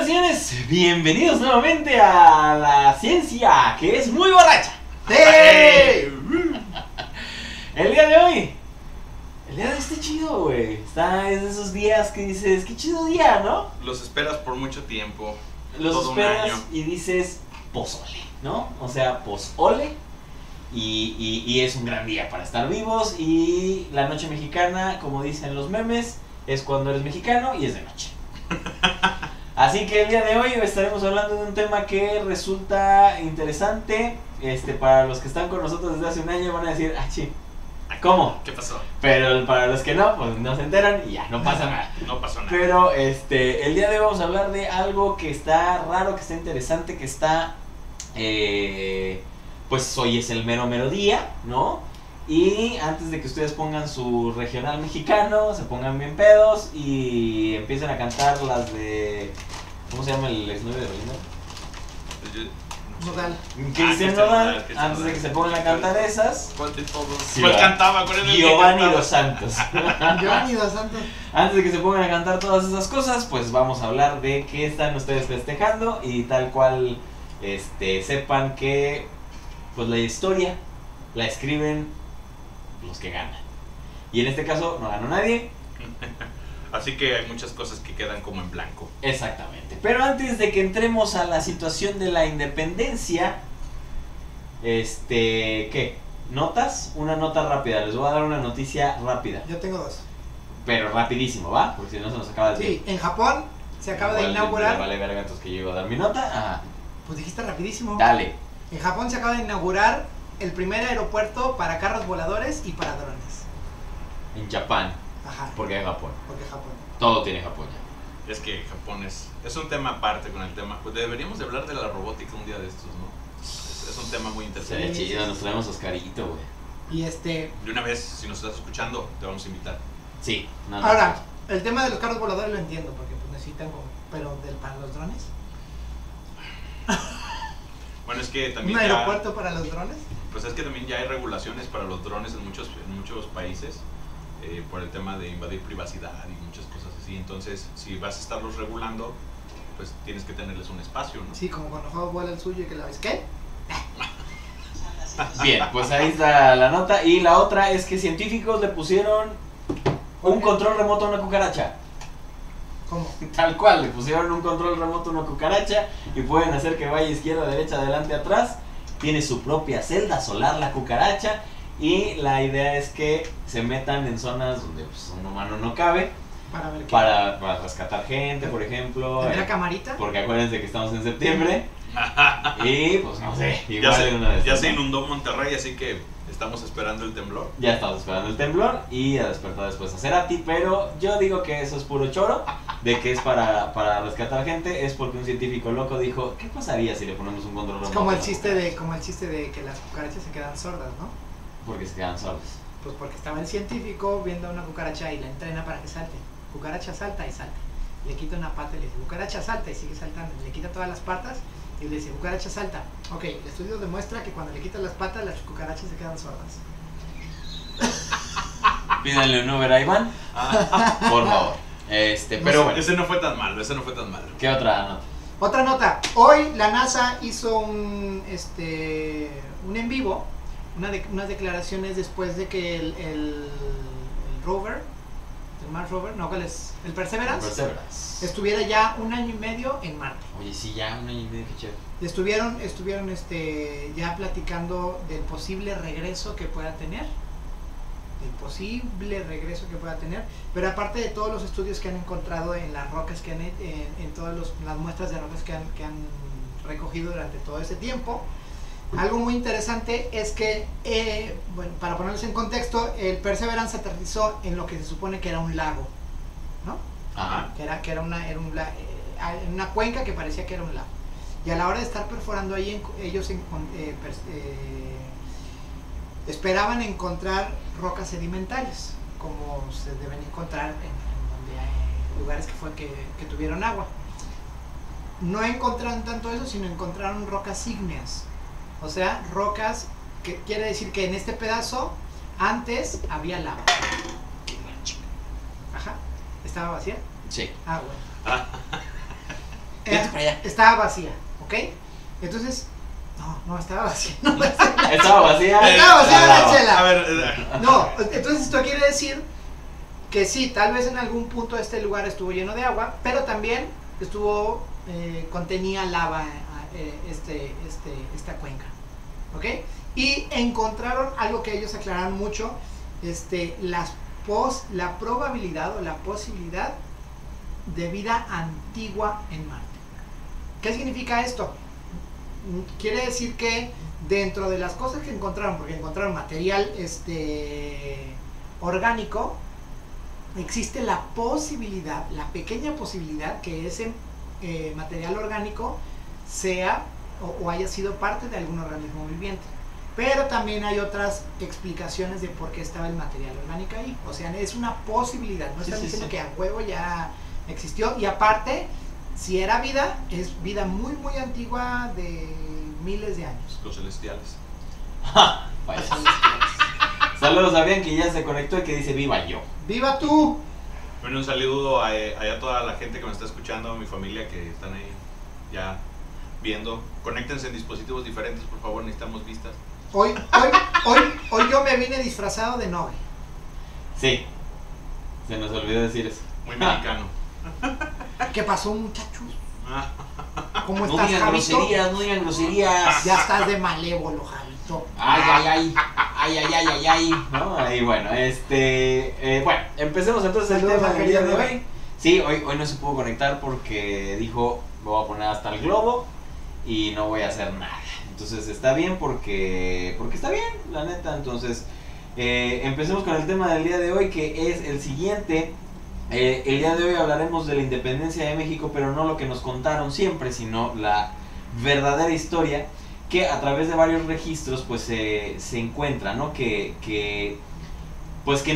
Señoras y señores, bienvenidos nuevamente a la ciencia que es muy borracha. ¡Hey! El día de hoy está chido, güey. Es de esos días que dices, qué chido día, ¿no? Los esperas por mucho tiempo. Los todo esperas un año. y dices, pozole, ¿no? O sea, pozole. Y es un gran día para estar vivos. Y la noche mexicana, como dicen los memes, es cuando eres mexicano y es de noche. Así que el día de hoy estaremos hablando de un tema que resulta interesante. Para los que están con nosotros desde hace un año van a decir, ¿cómo? ¿Qué pasó? Pero para los que no, pues no se enteran y ya, no pasa nada. No pasó nada. Pero el día de hoy vamos a hablar de algo que está raro, que está interesante, que está... pues hoy es el mero día, ¿no? Y antes de que ustedes pongan su regional mexicano, se pongan bien pedos y empiecen a cantar las de... ¿Cómo se llama el exnovio de Belinda? Nodal. Cristian Nodal. Antes de que se pongan a cantar esas... ¿Cuál de todos? Sí, ¿Cuál va. cantaba? ¿Cuál era el que Giovanni cantaba? Dos Santos. Giovanni Dos Santos. Antes de que se pongan a cantar todas esas cosas, pues vamos a hablar de qué están ustedes festejando y tal cual sepan que pues la historia la escriben los que ganan. Y en este caso no ganó nadie. Así que hay muchas cosas que quedan como en blanco. Exactamente. Pero antes de que entremos a la situación de la independencia, ¿qué? ¿Notas? Una nota rápida. Les voy a dar una noticia rápida. Yo tengo dos. Pero rapidísimo, ¿va? Porque si no se nos acaba el Sí, tiempo. en Japón se acaba de Igual me inaugurar. vale verga, entonces que yo iba a dar mi nota. Ajá. Pues dijiste rapidísimo. Dale. En Japón se acaba de inaugurar el primer aeropuerto para carros voladores y para drones. En Japón. Ajá. Porque es Japón. Porque Japón. Todo tiene Japón ya. Es que Japón es un tema aparte con el tema. Pues deberíamos de hablar de la robótica un día de estos, ¿no? Es un tema muy interesante. Sería chido, nos traemos a Oscarito, güey. Y De una vez, si nos estás escuchando, te vamos a invitar. Sí. No, ahora, el tema de los carros voladores lo entiendo, porque pues necesitan como, pero para los drones. Bueno, es que también ¿Un ya, aeropuerto para los drones? pues es que también ya hay regulaciones para los drones en muchos países por el tema de invadir privacidad y muchas cosas así. Entonces, si vas a estarlos regulando, pues tienes que tenerles un espacio, ¿no? Sí, como cuando juego vuela el suyo y que la ves. ¿Qué? Bien, pues ahí está la nota. Y la otra es que científicos le pusieron un control remoto a una cucaracha. ¿Cómo? Tal cual, le pusieron un control remoto a una cucaracha y pueden hacer que vaya izquierda, derecha, adelante, atrás. Tiene su propia celda solar la cucaracha y la idea es que se metan en zonas donde pues, un humano no cabe Para ver qué. para rescatar gente, por ejemplo. ¿Tendrá camarita? Porque acuérdense que estamos en septiembre y pues no sé, Ya igual se, en una de ya estas, se ¿no? inundó Monterrey, así que estamos esperando el temblor. Ya estamos esperando el temblor y a despertar después a Cerati, pero yo digo que eso es puro choro, de que es para rescatar gente, es porque un científico loco dijo, ¿qué pasaría si le ponemos un control Es remoto como a el la chiste cucaracha? de que las cucarachas se quedan sordas, ¿no? Porque se quedan sordos. Pues porque estaba el científico viendo a una cucaracha y la entrena para que salte. Cucaracha salta y salta. Le quita una pata y le dice, cucaracha salta y sigue saltando. Le quita todas las patas y le dice, cucaracha salta. Ok, el estudio demuestra que cuando le quitas las patas, las cucarachas se quedan sordas. Pídanle un Uber a Iván, por favor. Pero bueno, Ese no fue tan malo, ese no fue tan malo. ¿qué otra nota? Otra nota. Hoy la NASA hizo un en vivo, unas declaraciones después de que el rover, el Mars Rover, no, ¿cuál es? El Perseverance, estuviera ya 1 año y medio en Marte. Oye, sí, ya 1 año y medio, qué chévere. Estuvieron ya platicando del posible regreso que pueda tener. Pero aparte de todos los estudios que han encontrado en las rocas que han en todas las muestras de rocas que han recogido durante todo ese tiempo, algo muy interesante es que, bueno, para ponerlos en contexto, el Perseverance aterrizó en lo que se supone que era un lago, ¿no? Ajá. Que era una cuenca que parecía que era un lago. Y a la hora de estar perforando ahí, ellos esperaban encontrar rocas sedimentarias, como se deben encontrar en donde hay lugares que tuvieron agua. No encontraron tanto eso, sino encontraron rocas ígneas. O sea, rocas que quiere decir que en este pedazo antes había lava. Ajá. ¿Estaba vacía? Sí. Ah, bueno. Vete para allá. estaba vacía, ¿ok? Entonces, no estaba vacía. No, Estaba vacía. Estaba vacía la chela. A ver, No, entonces esto quiere decir que sí, tal vez en algún punto este lugar estuvo lleno de agua, pero también contenía lava esta cuenca, ¿ok? Y encontraron algo que ellos aclararon mucho, la probabilidad o la posibilidad de vida antigua en Marte. ¿Qué significa esto? Quiere decir que dentro de las cosas que encontraron, porque encontraron material orgánico, existe la posibilidad, la pequeña posibilidad que ese material orgánico sea o haya sido parte de algún organismo viviente. Pero también hay otras explicaciones de por qué estaba el material orgánico ahí. O sea, es una posibilidad, no están diciendo que a huevo ya existió. Y aparte, si era vida, es vida muy muy antigua de miles de años. los celestiales. Vaya. Saludos a Bian, que ya se conectó y que dice viva yo. ¡Viva tú! Bueno, un saludo a toda la gente que me está escuchando, a mi familia que están ahí ya viendo. Conéctense en dispositivos diferentes, por favor, necesitamos vistas. Hoy yo me vine disfrazado de Nogue. Sí, se nos olvidó decir eso. Muy mexicano. ¿Qué pasó, muchachos? ¿Cómo No estás, digan Javito? groserías, no digan groserías. Ya estás de malévolo, Javito. Ay, ¿no? Y bueno, bueno, empecemos entonces el Saludos tema a del día de querido hoy. Sí, hoy no se pudo conectar porque dijo, me voy a poner hasta el globo y no voy a hacer nada. Entonces está bien porque está bien, la neta. Entonces, empecemos con el tema del día de hoy, que es el siguiente. El día de hoy hablaremos de la independencia de México, pero no lo que nos contaron siempre, sino la verdadera historia que a través de varios registros pues se encuentra, ¿no? Que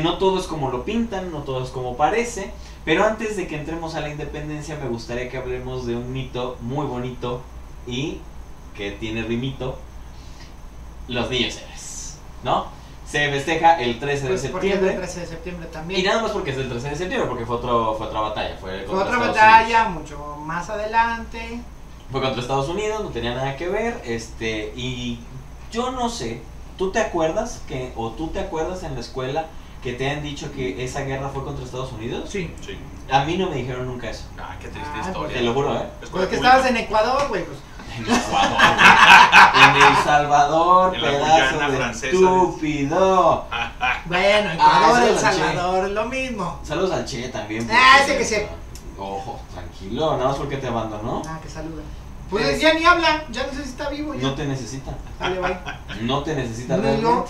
no todo es como lo pintan, no todo es como parece. Pero antes de que entremos a la independencia, me gustaría que hablemos de un mito muy bonito y que tiene rimito: los niños héroes, ¿no? Se festeja el 13 de septiembre. El 13 de septiembre también. Y nada más porque es el 13 de septiembre, porque fue otra batalla. Fue Fue otra Estados batalla, Unidos. mucho más adelante. Fue contra Estados Unidos, no tenía nada que ver. Y yo no sé, ¿tú te acuerdas en la escuela que te han dicho que esa guerra fue contra Estados Unidos? Sí. Sí. A mí no me dijeron nunca eso. Ah, qué triste Ah, historia. Te lo juro, ¿eh? Pues que estabas en Ecuador, güey. Pues. En Ecuador, en El Salvador, En la pedazo Guyana de francesa. estúpido. Bueno, Ecuador, eso El lo sé. Salvador, lo mismo. Saludos al Che también. Ese que se... Ojo, tranquilo, nada más porque te abandonó. Ah, que saluda. Pues ya ni habla, ya no sé si está vivo. Ya. No te necesita. Dale, bye. No te necesita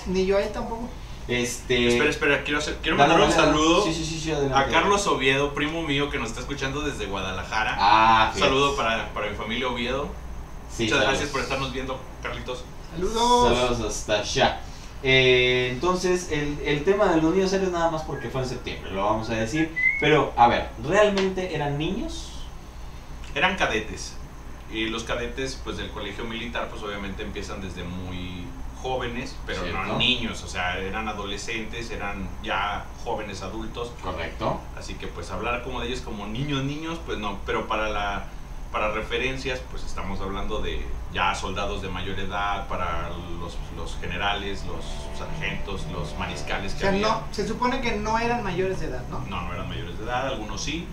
Ni yo a él tampoco. Espera, quiero Dale, mandar un dale, saludo Sí, adelante. a Carlos Oviedo, primo mío que nos está escuchando desde Guadalajara. Ah, Un saludo para mi familia Oviedo. Sí, Muchas saludos. gracias por estarnos viendo, Carlitos. Saludos. Saludos hasta allá. Entonces, el tema de los niños héroes nada más porque fue en septiembre, lo vamos a decir. Pero, a ver, ¿realmente eran niños? Eran cadetes. Y los cadetes, pues del colegio militar, pues obviamente empiezan desde muy jóvenes, pero Cierto. no niños, o sea, eran adolescentes, eran ya jóvenes adultos. Correcto. Así que pues hablar como de ellos como niños, pues no, pero para referencias, pues estamos hablando de ya soldados de mayor edad, para los generales, los sargentos, los mariscales O que sea, había. no, se supone que no eran mayores de edad, ¿no? No eran mayores de edad, algunos sí.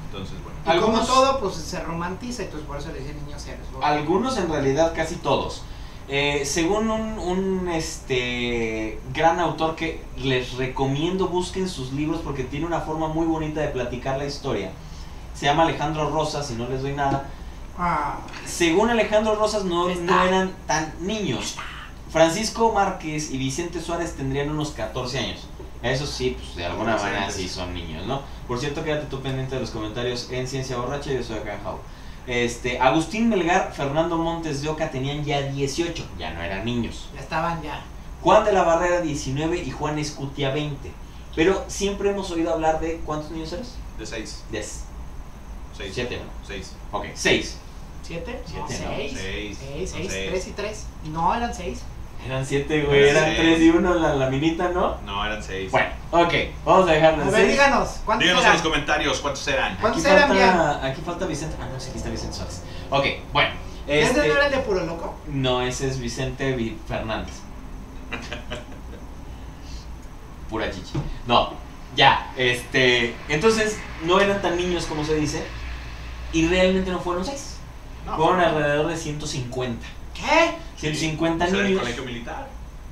Entonces, bueno. Y como Algunos- todo, pues se romantiza y entonces por eso le dicen niños héroes. ¿No? Algunos, en realidad casi todos. Según un gran autor que les recomiendo busquen sus libros porque tiene una forma muy bonita de platicar la historia. Se llama Alejandro Rosas, y no les doy nada. Ah, Según Alejandro Rosas no Está. eran tan niños. Francisco Márquez y Vicente Suárez tendrían unos 14 años. Eso sí, pues de alguna manera Adolescentes. sí son niños, ¿no? Por cierto, quédate tú pendiente de los comentarios en Ciencia Borracha. Yo soy acá en Jau. Agustín Melgar, Fernando Montes de Oca tenían ya 18, ya no eran niños. ya estaban ya. Juan de la Barrera 19 y Juan Escutia 20. Pero siempre hemos oído hablar de ¿cuántos niños eres? De 6. 10. 6. 7, ¿no? 6. Ok, 6. ¿Siete? Siete, No, ¿no? seis. Seis. Seis, No, seis. 3 y 3. No, eran 6. Eran 7, güey, eran 3 y 1 la minita, ¿no? No, eran 6. Bueno, ok, vamos a dejarlo A en ver, 6. díganos, ¿cuántos Díganos en eran? los comentarios cuántos eran. ¿Cuántos eran, bien? Aquí falta Vicente. Ah, no, sí, aquí está Vicente Suárez. Ok, bueno. ¿Ese no era el de Puro Loco? No, ese es Vicente Fernández. Pura chichi. No, ya, entonces no eran tan niños como se dice. Y realmente no fueron 6. No, Fueron alrededor de 150. ¿Qué? 150 Era el niños. colegio militar.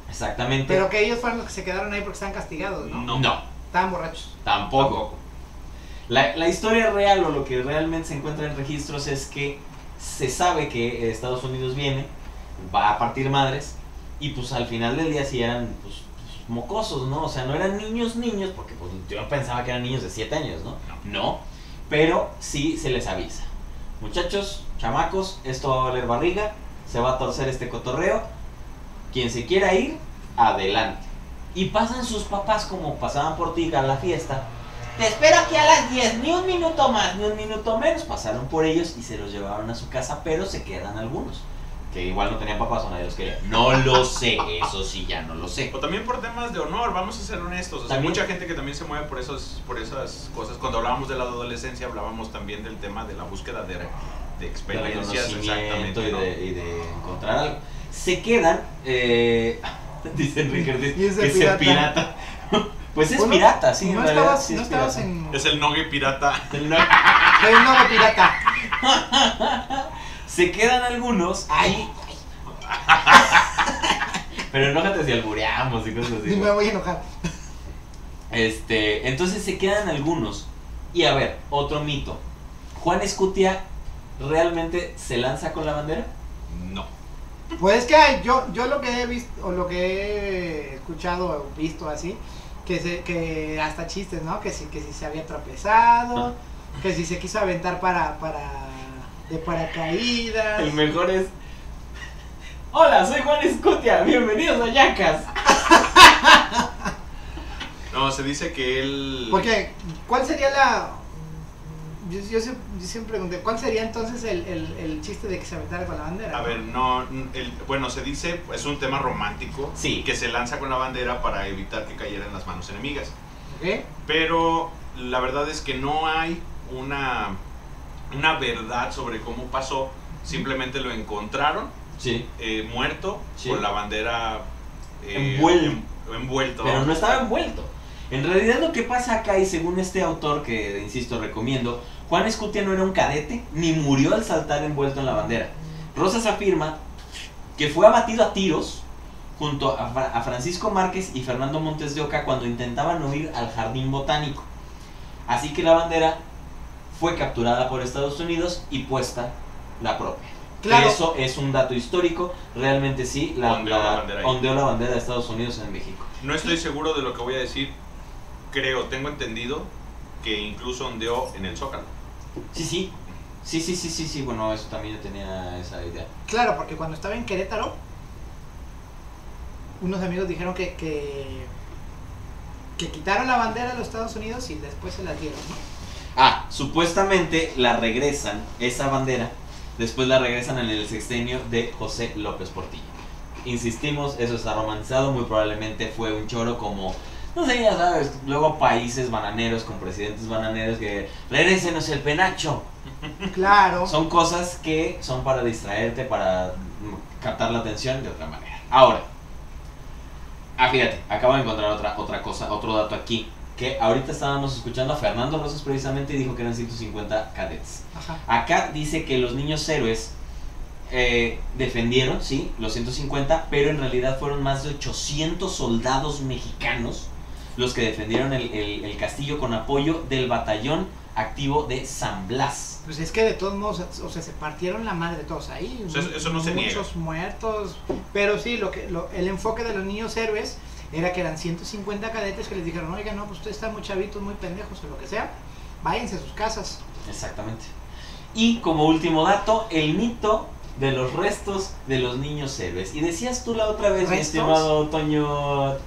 Exactamente. Pero que ellos fueron los que se quedaron ahí porque estaban castigados, ¿no? No, Estaban borrachos. tampoco. La historia real o lo que realmente se encuentra en registros es que se sabe que Estados Unidos viene, va a partir madres y pues al final del día sí eran pues, mocosos, ¿no? O sea, no eran niños, porque pues yo pensaba que eran niños de 7 años, ¿no? No, pero sí se les avisa. Muchachos, chamacos, esto va a valer barriga, se va a torcer este cotorreo, quien se quiera ir, adelante. Y pasan sus papás como pasaban por ti a la fiesta. Te espero aquí a las 10, ni un minuto más, ni un minuto menos. Pasaron por ellos y se los llevaron a su casa, pero se quedan algunos. Que igual no tenían papás o nadie los quería. No lo sé, eso sí ya no lo sé. O también por temas de honor, vamos a ser honestos. O sea, También- mucha gente que también se mueve por esas cosas. Cuando hablábamos de la adolescencia, hablábamos también del tema de la búsqueda de De experiencias. reconocimiento Exactamente. ¿no? y de encontrar algo. Se quedan, dice Enrique Ortiz, Y ese que es el pirata. pirata. Pues es Bueno, pirata, sí, en no realidad estabas, sí no es estabas pirata. en... Es el nogue pirata. No. Soy un nuevo pirata. Se quedan algunos ahí. Pero enójate si albureamos y cosas así. Y me voy a enojar. Entonces se quedan algunos. Y a ver, otro mito. ¿Juan Escutia realmente se lanza con la bandera? No. Pues que yo lo que he visto, o lo que he escuchado o visto así, que hasta chistes, ¿no? Que si se había tropezado, que si se quiso aventar de paracaídas. El mejor es... Hola, soy Juan Escutia, bienvenidos a Yacas. No, se dice que él. Porque, ¿cuál sería la...? Yo siempre pregunté, ¿cuál sería entonces el chiste de que se aventara con la bandera? A ver, no. Bueno, se dice, es un tema romántico. Sí. Que se lanza con la bandera para evitar que cayera en las manos enemigas. ¿Ok? Pero la verdad es que no hay una verdad sobre cómo pasó. Simplemente lo encontraron Sí. muerto Sí. con la bandera envuelto. Pero no estaba envuelto. En realidad lo que pasa acá, y según este autor que, insisto, recomiendo, Juan Escutia no era un cadete, ni murió al saltar envuelto en la bandera. Rosas afirma que fue abatido a tiros junto a Francisco Márquez y Fernando Montes de Oca cuando intentaban huir al jardín botánico. Así que la bandera fue capturada por Estados Unidos y puesta la propia. Claro. Eso es un dato histórico, realmente sí, Ondeó la bandera ahí. ondeó la bandera de Estados Unidos en México. No estoy seguro de lo que voy a decir. Tengo entendido que incluso ondeó en el Zócalo. Sí, bueno, eso también yo tenía esa idea. Claro, porque cuando estaba en Querétaro, unos amigos dijeron que quitaron la bandera de los Estados Unidos y después se la dieron, ¿no? Supuestamente la regresan, esa bandera, después la regresan en el sexenio de José López Portillo. Insistimos, eso está romantizado, muy probablemente fue un choro como, no sé, ya sabes, luego países bananeros con presidentes bananeros que regrésenos el penacho. Claro. Son cosas que son para distraerte, para captar la atención de otra manera. Ahora, fíjate, acabo de encontrar otra cosa, otro dato aquí. Que ahorita estábamos escuchando a Fernando Rosas precisamente y dijo que eran 150 cadetes. Ajá. Acá dice que los niños héroes defendieron, sí, los 150, pero en realidad fueron más de 800 soldados mexicanos los que defendieron el castillo con apoyo del batallón activo de San Blas. Pues es que de todos modos, o sea, se partieron la madre de todos ahí. O sea, eso no se niega. Muchos muertos. Pero sí, el enfoque de los niños héroes era que eran 150 cadetes que les dijeron, oigan, no, pues ustedes están muy chavitos, muy pendejos o lo que sea, váyanse a sus casas. Exactamente. Y como último dato, el mito de los restos de los niños héroes. Y decías tú la otra vez, mi ¿Restos? estimado Toño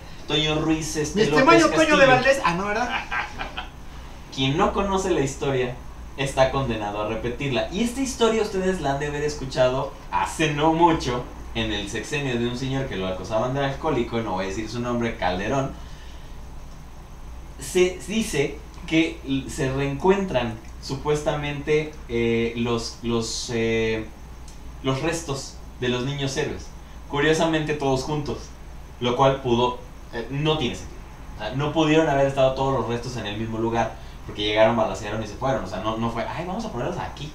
Ruiz, Mi estimado López Toño Castillo. de Valdés, no, ¿verdad? Quien no conoce la historia está condenado a repetirla. Y esta historia ustedes la han de haber escuchado hace no mucho en el sexenio de un señor que lo acusaban de alcohólico, no voy a decir su nombre, Calderón, se dice que se reencuentran supuestamente los restos de los niños héroes, curiosamente todos juntos, lo cual no tiene sentido. O sea, no pudieron haber estado todos los restos en el mismo lugar, porque llegaron, balacearon y se fueron. O sea, no fue, ay, vamos a ponerlos aquí.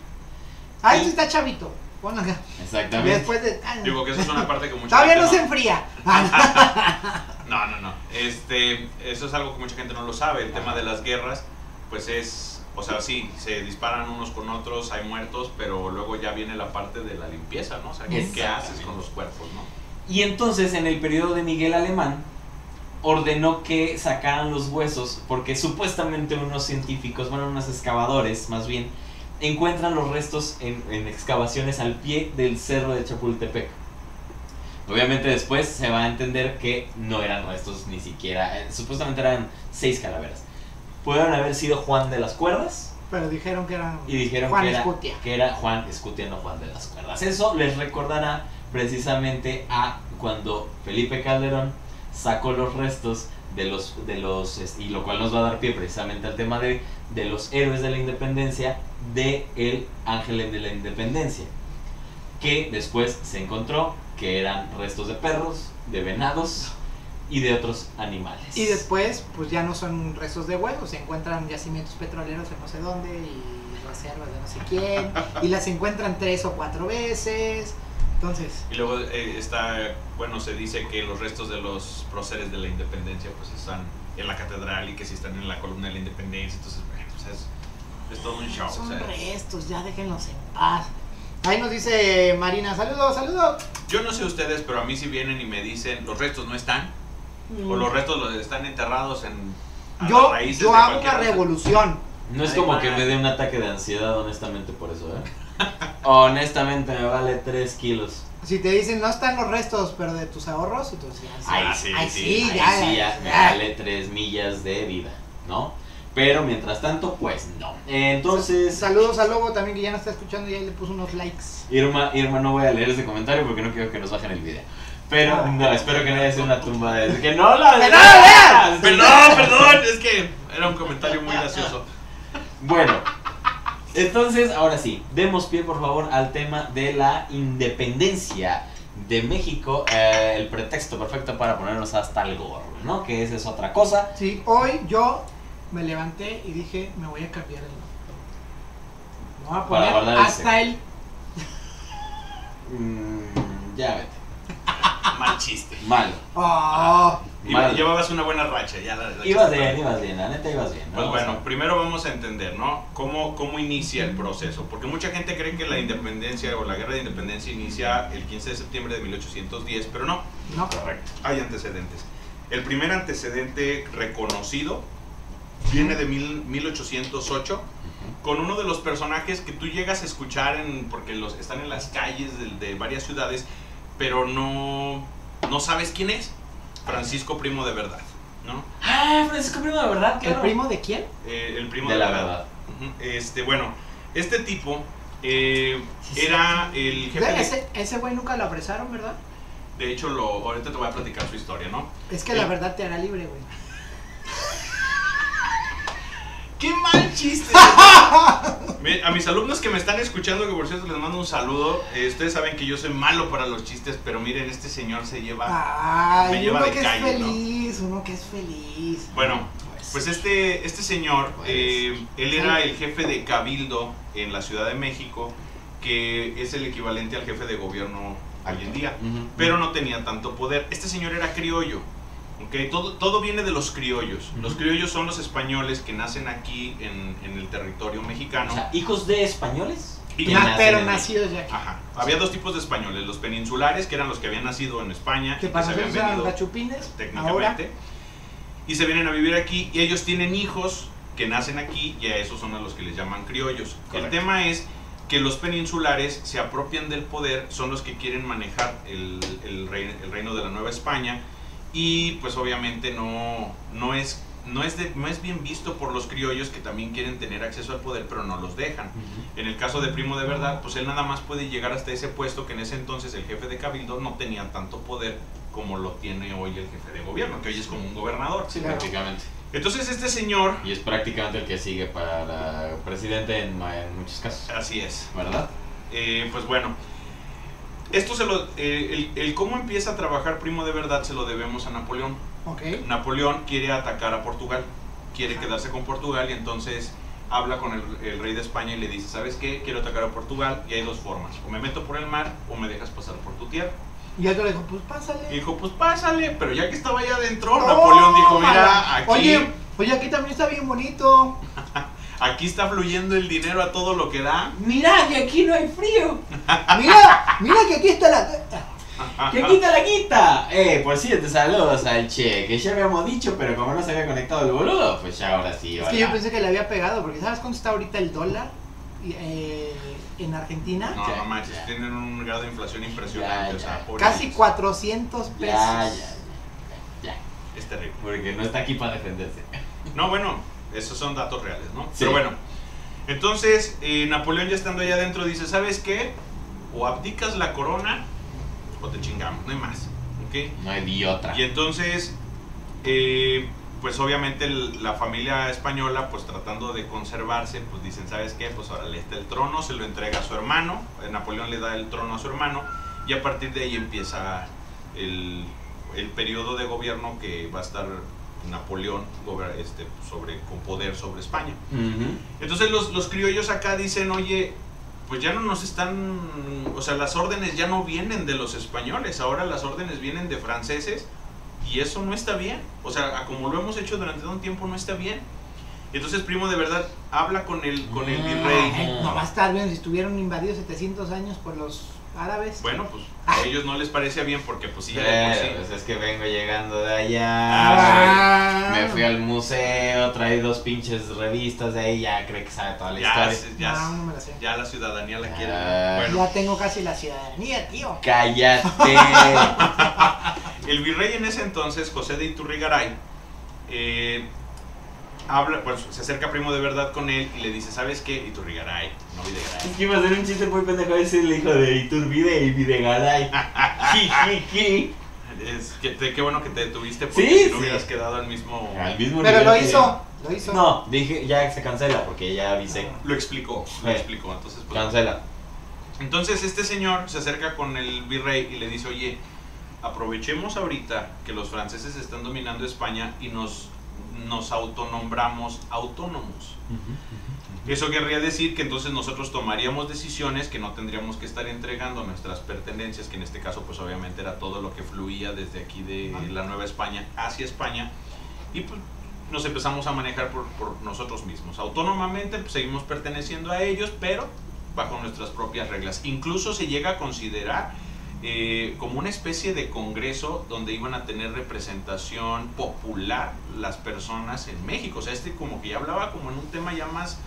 Ah, este está chavito. Ponlo acá. Exactamente. Después de. Digo que eso es una parte que mucha Todavía gente no se enfría. No. Eso es algo que mucha gente no lo sabe. El tema de las guerras, pues o sea, sí, se disparan unos con otros, hay muertos, pero luego ya viene la parte de la limpieza, ¿no? O sea, ¿qué haces con los cuerpos, no? Y entonces, en el periodo de Miguel Alemán, ordenó que sacaran los huesos, porque supuestamente unos científicos, bueno, unos excavadores, más bien, encuentran los restos en excavaciones al pie del cerro de Chapultepec. Obviamente después se va a entender que no eran restos ni siquiera, supuestamente eran 6 calaveras. Pudieron haber sido Juan de las Cuerdas. Pero dijeron que eran Juan Escutia. Que era Juan Escutia, no Juan de las Cuerdas. Eso les recordará precisamente a cuando Felipe Calderón sacó los restos de los y lo cual nos va a dar pie precisamente al tema de los héroes de la independencia, de el Ángel de la Independencia, que después se encontró que eran restos de perros, de venados y de otros animales. Y después, pues ya no son restos de huevos, se encuentran yacimientos petroleros en no sé dónde y reservas de no sé quién, y las encuentran 3 o 4 veces. Entonces. Y luego se dice que los restos de los próceres de la independencia pues están en la catedral y que si están en la columna de la independencia, entonces pues es todo un show. Son restos, ya déjenlos en paz. Ahí nos dice Marina, saludos. Yo no sé ustedes, pero a mí si vienen y me dicen los restos no están, o los restos están enterrados a las raíces yo de hago cualquier una cosa. revolución. No es como que me dé un ataque de ansiedad, honestamente, por eso, honestamente me vale 3 kilos. Si te dicen no están los restos, pero de tus ahorros, entonces ya me vale 3 millas de vida, ¿no? Pero mientras tanto, pues no. Entonces. Saludos a Lobo también, que ya nos está escuchando y ahí le puso unos likes. Irma, no voy a leer ese comentario porque no quiero que nos bajen el video. Pero no, espero que no haya sido una tumba de. ¡Que no la veas! Perdón, es que era un comentario muy gracioso. Bueno, entonces, ahora sí, demos pie por favor al tema de la independencia de México, el pretexto perfecto para ponernos hasta el gorro, ¿no? Que esa es otra cosa. Sí, hoy yo me levanté y dije, me voy a cambiar el nombre. Me voy a poner guardar hasta el... Ya vete. Mal chiste. Malo. Oh. Llevabas una buena racha. Ibas bien, la neta ibas bien. Pues bueno, primero vamos a entender, ¿no? ¿Cómo inicia el proceso? Porque mucha gente cree que la independencia o la guerra de independencia inicia el 15 de septiembre de 1810, pero no. No. Correcto. Hay antecedentes. El primer antecedente reconocido viene de 1808 con uno de los personajes que tú llegas a escuchar porque están en las calles de varias ciudades, pero no sabes quién es. Francisco Primo de Verdad, ¿no? Ah, Francisco Primo de Verdad, claro. ¿El primo de quién? El primo de la verdad. Bueno, este tipo era el jefe ese güey nunca lo apresaron, ¿verdad? De hecho, ahorita te voy a platicar su historia, ¿no? Es que la verdad te hará libre, güey. ¡Qué mal chiste! A mis alumnos que me están escuchando, que por cierto les mando un saludo. Ustedes saben que yo soy malo para los chistes, pero miren, este señor se lleva. Me lleva uno de que calle, es feliz, ¿no? Uno que es feliz. Bueno, pues este señor, él era el jefe de cabildo en la Ciudad de México, que es el equivalente al jefe de gobierno hoy en día, pero no tenía tanto poder. Este señor era criollo. Okay, todo viene de los criollos. Los criollos son los españoles que nacen aquí en el territorio mexicano. O sea, hijos de españoles. Pero nacidos ya aquí. Ajá. Había dos tipos de españoles: los peninsulares, que eran los que habían nacido en España, que para nosotros eran gachupines, técnicamente, ahora. Y se vienen a vivir aquí, y ellos tienen hijos que nacen aquí, y a esos son a los que les llaman criollos. Correcto. El tema es que los peninsulares se apropian del poder, son los que quieren manejar el reino de la Nueva España. Y pues obviamente no es no es bien visto por los criollos que también quieren tener acceso al poder, pero no los dejan. En el caso de Primo de Verdad, pues él nada más puede llegar hasta ese puesto, que en ese entonces el jefe de cabildo no tenía tanto poder como lo tiene hoy el jefe de gobierno, que hoy es como un gobernador. Sí, prácticamente. Entonces este señor... Y es prácticamente el que sigue para presidente en muchos casos. Así es. ¿Verdad? Pues bueno, esto el cómo empieza a trabajar Primo de Verdad se lo debemos a Napoleón. Okay. Napoleón quiere atacar a Portugal, quiere quedarse con Portugal y entonces habla con el rey de España y le dice, ¿sabes qué? Quiero atacar a Portugal y hay dos formas, o me meto por el mar o me dejas pasar por tu tierra. Y otro le dijo, pues pásale. Y dijo, pues pásale, pero ya que estaba allá adentro, Napoleón dijo, mira, aquí... Oye, aquí también está bien bonito. Aquí está fluyendo el dinero a todo lo que da. Mira, que aquí no hay frío. Mira que aquí está la... ¡Que quita la quita! Por cierto, saludos al Che, que ya habíamos dicho, pero como no se había conectado el boludo, pues ya ahora sí. Es que yo pensé que le había pegado, porque ¿sabes cuánto está ahorita el dólar en Argentina? No manches, tienen un grado de inflación impresionante. Ya. O sea, Casi 400 pesos. Ya. Es terrible. Porque no está aquí para defenderse. No, bueno, esos son datos reales, ¿no? Sí. Pero bueno, entonces Napoleón ya estando allá adentro dice, ¿sabes qué? O abdicas la corona o te chingamos, no hay más, ¿ok? No hay de otra. Y entonces, pues obviamente la familia española, pues tratando de conservarse, pues dicen, ¿sabes qué? Pues ahora le está el trono, se lo entrega a su hermano, Napoleón le da el trono a su hermano, y a partir de ahí empieza el periodo de gobierno que va a estar Napoleón con poder sobre España. Entonces los criollos acá dicen, oye, pues ya no nos están, o sea, las órdenes ya no vienen de los españoles, ahora las órdenes vienen de franceses y eso no está bien, o sea, como lo hemos hecho durante todo un tiempo no está bien. Entonces Primo de Verdad habla con el virrey. No va a estar bien si estuvieron invadidos 700 años por los árabes. Bueno, pues a ellos no les parecía bien porque pues sí, ya de por sí. Pues es que vengo llegando de allá, me fui al museo, traí 2 pinches revistas de ahí, ya creo que sabe toda la historia. No me la sé. Ya la ciudadanía la quiere. Bueno. Ya tengo casi la ciudadanía, tío. ¡Cállate! El virrey en ese entonces, José de Iturrigaray, pues se acerca Primo de Verdad con él y le dice, ¿sabes qué? Iturrigaray, no Videgaray. Es que iba a ser un chiste muy pendejo ese el hijo de Iturbide y Videgaray. Qué bueno que te detuviste porque Sí, si no hubieras quedado al mismo Pero nivel lo que- hizo. No, dije ya se cancela porque ya avisé. Lo explicó. Entonces, pues, Cancela. Entonces este señor se acerca con el virrey y le dice, oye, aprovechemos ahorita que los franceses están dominando España y nos autonombramos autónomos. Eso querría decir que entonces nosotros tomaríamos decisiones, que no tendríamos que estar entregando nuestras pertenencias, que en este caso pues obviamente era todo lo que fluía desde aquí de la Nueva España hacia España, y pues nos empezamos a manejar por nosotros mismos. Autónomamente pues, seguimos perteneciendo a ellos, pero bajo nuestras propias reglas. Incluso se llega a considerar como una especie de congreso donde iban a tener representación popular las personas en México. O sea, como que ya hablaba como en un tema ya más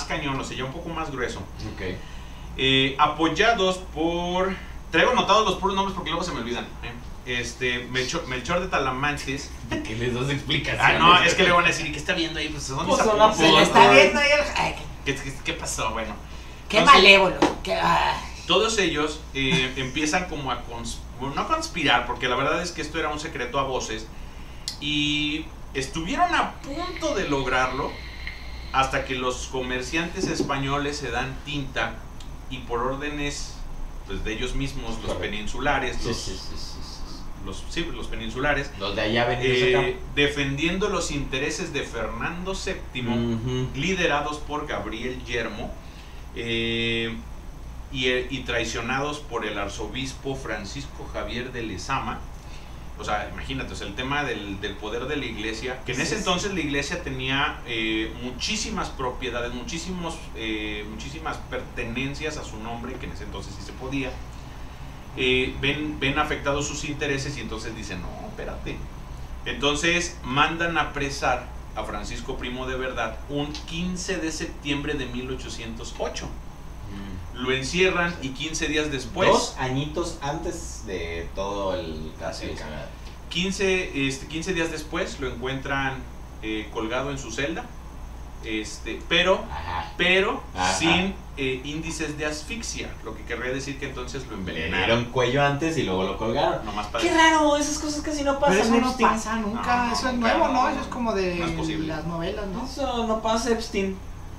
cañón, o sea, ya un poco más grueso. Okay. Apoyados por... Traigo anotados los puros nombres porque luego se me olvidan. Melchor de Talamantes. ¿Qué les das explicaciones? No, es que le van a decir, ¿y qué está viendo ahí? Pues son Pues mis son apuntes. Se le está viendo ahí el... Ay, ¿Qué pasó? Bueno. qué Entonces, malévolo. todos ellos empiezan como no a conspirar, porque la verdad es que esto era un secreto a voces, y estuvieron a punto de lograrlo hasta que los comerciantes españoles se dan tinta y por órdenes pues, de ellos mismos, los peninsulares, los peninsulares, los de allá venidos acá. defendiendo los intereses de Fernando VII, liderados por Gabriel Yermo, y traicionados por el arzobispo Francisco Javier de Lezama. O sea, imagínate, o sea, el tema del poder de la iglesia, que en ese entonces la iglesia tenía muchísimas propiedades, muchísimas pertenencias a su nombre, que en ese entonces sí se podía. Ven afectados sus intereses y entonces dicen, no, espérate. Entonces mandan a apresar a Francisco Primo de Verdad un 15 de septiembre de 1808. Lo encierran y 15 días después... 2 añitos antes de todo el caso. 15 días después lo encuentran colgado en su celda, pero Ajá. sin índices de asfixia, lo que querría decir que entonces lo Le envenenaron. dieron cuello antes y luego lo colgaron. Nomás para Qué raro, esas cosas casi no pasan. Pero eso no Epstein. pasa nunca, No, eso es nunca, nuevo, ¿no? no, Eso es como de no es posible. las novelas, ¿no? Eso no pasa, Epstein.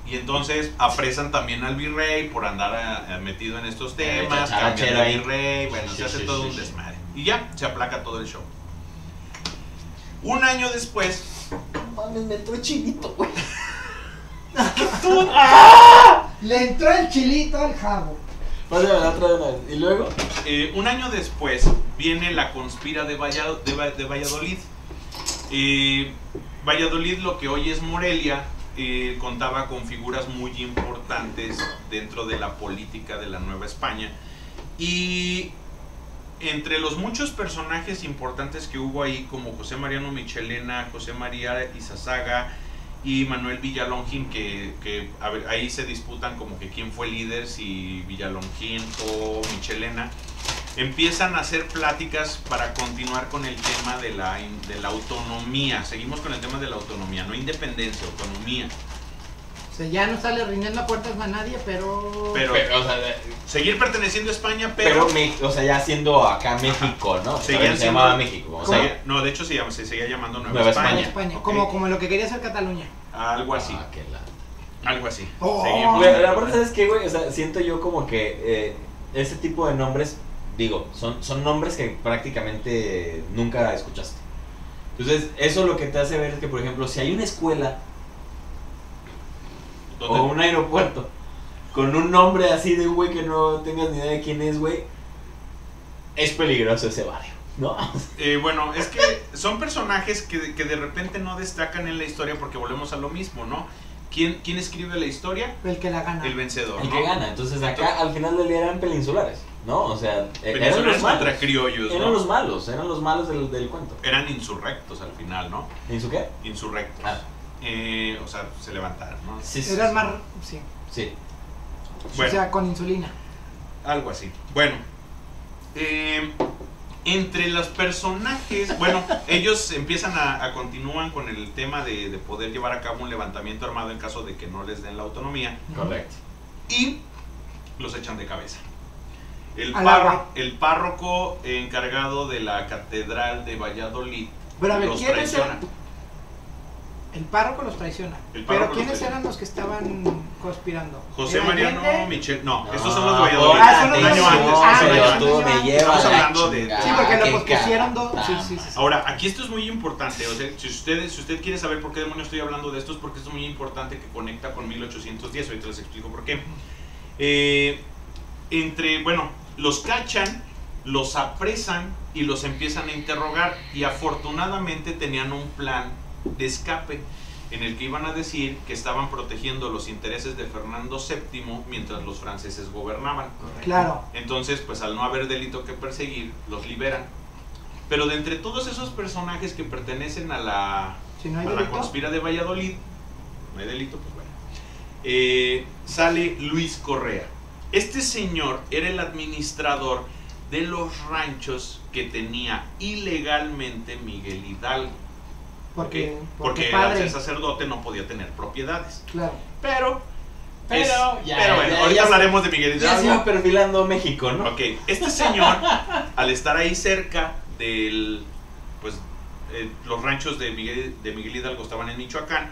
Y entonces apresan también al virrey por andar metido en estos temas, cambian chacharachero de ahí. virrey, bueno, Sí, se hace sí, todo sí, un sí. desmadre. Y ya, se aplaca todo el show. Un año después, Mames, me entró chinito, güey. Le entró el chilito al jabo. Pásame la otra de una vez. Y luego. un año después viene la conspira de Valladolid. Valladolid, lo que hoy es Morelia, contaba con figuras muy importantes dentro de la política de la Nueva España. Y entre los muchos personajes importantes que hubo ahí, como José Mariano Michelena, José María Izazaga y Manuel Villalongín, que a ver, ahí se disputan como que quién fue líder, si Villalongín o Michelena, empiezan a hacer pláticas para continuar con el tema de la autonomía. Seguimos con el tema de la autonomía, no independencia, autonomía. O sea, ya no sale rindiendo puertas a nadie, pero... O sea, Seguir perteneciendo a España, pero o sea, ya siendo acá México, ¿no? Seguían Se llamaba siendo- México. O ¿Cómo? sea, no, de hecho se seguía llamando Nueva Nueva España. Nueva España, Ok. como lo que quería hacer Cataluña. Algo así, qué algo así. Oh. Seguimos. Güey, aparte, ¿sabes qué, güey? O sea, siento yo como que ese tipo de nombres, digo, son nombres que prácticamente nunca escuchaste. Entonces, eso lo que te hace ver es que, por ejemplo, si hay una escuela ¿Dónde? o un aeropuerto con un nombre así de un güey que no tengas ni idea de quién es, güey, es peligroso ese barrio, ¿no? Bueno, es que son personajes que de repente no destacan en la historia porque volvemos a lo mismo, ¿no? ¿Quién escribe la historia? El que la gana. El vencedor, El ¿no? que gana. Entonces, acá al final del día eran peninsulares, ¿no? O sea, eran Venezolanos los malos. contra criollos, ¿no? Eran los malos del cuento. Eran insurrectos al final, ¿no? ¿En su qué? Insurrectos. Ah. O sea, se levantaron, ¿no? Sí, sí, Eran sí. más... Sí. Sí. Bueno. O sea, con insulina. Algo así. Bueno, entre los personajes, bueno, ellos empiezan a continúan con el tema de poder llevar a cabo un levantamiento armado en caso de que no les den la autonomía Correcto. y los echan de cabeza. Al agua. El párroco encargado de la catedral de Valladolid Pero a ver, los ¿quiénes traiciona. eran? El párroco los traiciona. El párroco Pero los ¿quiénes traiciona. eran los que estaban conspirando? José ¿Era Mariano Allende? Michel, no, No, estos son los de Valladolid. son los un de año Valladolid. antes. Ah, un pero año tú antes. me llevas Estamos la hablando de... chingada. Sí, porque lo qué pospusieron dos. Sí, caramba. sí, sí. Ahora, aquí esto es muy importante, o sea, si usted quiere saber por qué demonios estoy hablando de esto, es porque esto es muy importante que conecta con 1810, ahorita les explico por qué. Bueno, los cachan, los apresan y los empiezan a interrogar y afortunadamente tenían un plan de escape en el que iban a decir que estaban protegiendo los intereses de Fernando VII mientras los franceses gobernaban. Claro. Entonces, pues al no haber delito que perseguir, los liberan. Pero de entre todos esos personajes que pertenecen a la Si no hay a la delito. conspira de Valladolid, no hay delito, pues bueno, sale Luis Correa. Este señor era el administrador de los ranchos que tenía ilegalmente Miguel Hidalgo. Porque Porque al padre. ser sacerdote no podía tener propiedades. Claro. Pero Pero bueno, ahorita hablaremos de Miguel Ya se Hidalgo. iba perfilando México, ¿no? Ok, este señor, al estar ahí cerca del, pues, los ranchos de Miguel Hidalgo estaban en Michoacán,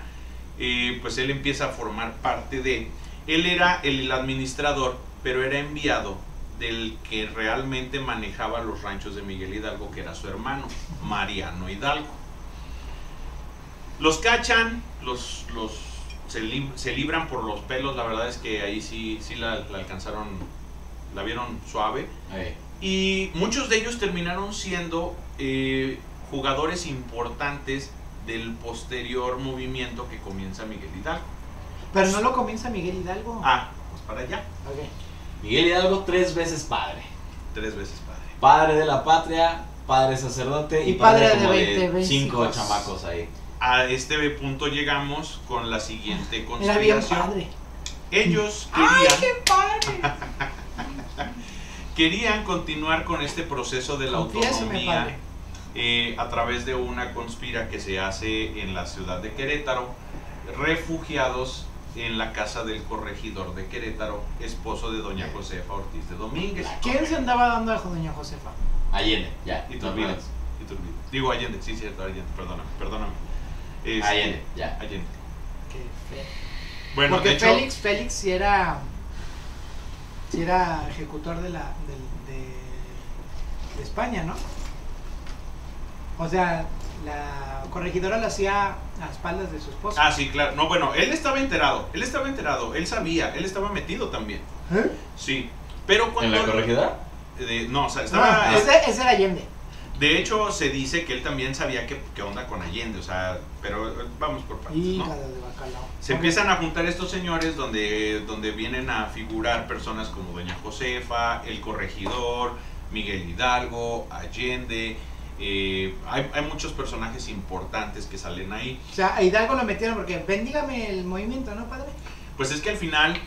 pues él empieza a formar parte de, él era el administrador, pero era enviado del que realmente manejaba los ranchos de Miguel Hidalgo, que era su hermano, Mariano Hidalgo. Los cachan, se libran por los pelos, la verdad es que ahí sí la alcanzaron, la vieron suave. Ahí. Y muchos de ellos terminaron siendo jugadores importantes del posterior movimiento que comienza Miguel Hidalgo. Pero no lo comienza Miguel Hidalgo. Pues para allá, Ok. Miguel Hidalgo 3 veces padre. 3 veces padre. Padre de la patria, padre sacerdote Y y padre, padre de como 20 5 hijos. chamacos ahí. A este punto llegamos con la siguiente Era bien conspiración. padre. Ellos ¡Ay, querían, qué padre! querían continuar con este proceso de la Confiéseme, autonomía. padre. a través de una conspira que se hace en la ciudad de Querétaro, refugiados en la casa del corregidor de Querétaro, esposo de doña Josefa Ortiz de Domínguez. ¿Quién se andaba dando a doña Josefa? Allende, ya. Iturbide. Digo Allende, sí, cierto, Allende, perdóname. Allende, ya. Allende. Qué feo. Bueno, porque de hecho, Félix sí era ejecutor de España, ¿no? O sea, la corregidora lo hacía a espaldas de su esposa. Ah, sí, claro. No, bueno, él estaba enterado, él sabía, él estaba metido también. ¿Eh? Sí, pero cuando... ¿En la corregidora? No, o sea, estaba... No, ese era Allende. De hecho, se dice que él también sabía qué onda con Allende, o sea, pero vamos por partes, ¿no? Hígado de bacalao. Se empiezan a juntar estos señores donde vienen a figurar personas como doña Josefa, el corregidor, Miguel Hidalgo, Allende. Hay muchos personajes importantes que salen ahí. O sea, a Hidalgo lo metieron porque bendígame el movimiento, ¿no, padre? Pues es que al final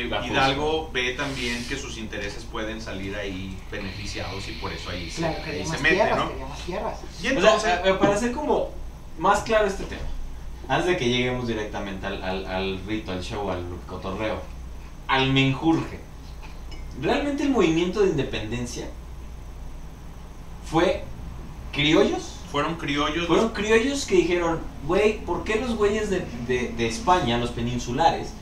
La Hidalgo ve también que sus intereses pueden salir ahí beneficiados y por eso ahí, Claro, ahí quería se más mete, tierras, ¿no? quería más tierras. Y O entonces, sea, para hacer como más claro este tema, antes de que lleguemos directamente al rito, al show, al cotorreo, al menjurje, realmente el movimiento de independencia fue criollos. fueron criollos. Fueron criollos que dijeron, güey, ¿por qué los güeyes de España, los peninsulares,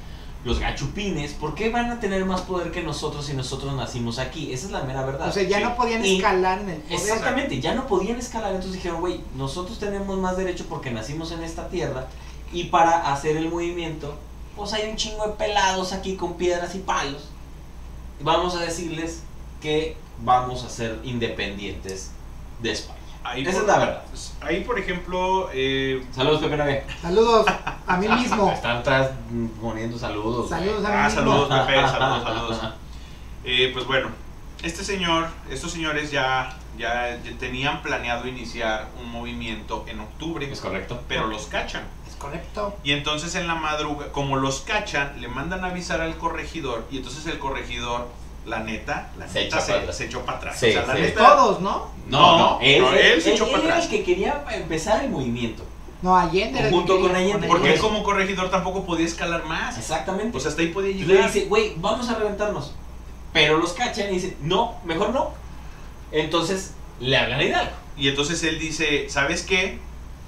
los gachupines, por qué van a tener más poder que nosotros si nosotros nacimos aquí? Esa es la mera verdad. O sea, ya Sí. no podían Y- escalar en el poder. Exactamente, ya no podían escalar, entonces dijeron, güey, nosotros tenemos más derecho porque nacimos en esta tierra y para hacer el movimiento, pues hay un chingo de pelados aquí con piedras y palos. Vamos a decirles que vamos a ser independientes de España. Ahí Esa por, es la verdad. Ahí, por ejemplo, Saludos, Pepe Navé. Saludos a mí mismo. Están atrás poniendo saludos. güey. Saludos a mí mismo. saludos Pepe, saludos. Pues bueno, estos señores ya tenían planeado iniciar un movimiento en octubre, Es correcto. pero los cachan. Es correcto. Y entonces en la madrugada, como los cachan, le mandan a avisar al corregidor y entonces el corregidor, la neta Se echó para atrás. se echó para atrás. Sí, o sea, la sí. neta, Todos, ¿no? No, él se echó para era atrás. el que quería empezar el movimiento. No, Allende era el Junto que con quería Allende, porque él eso. como corregidor tampoco podía escalar más. Exactamente. O sea, hasta ahí podía Entonces le llegar. dice, güey, vamos a reventarnos. Pero los cachan y dicen, no, mejor no. Entonces le hablan a Hidalgo. Y entonces él dice, ¿sabes qué?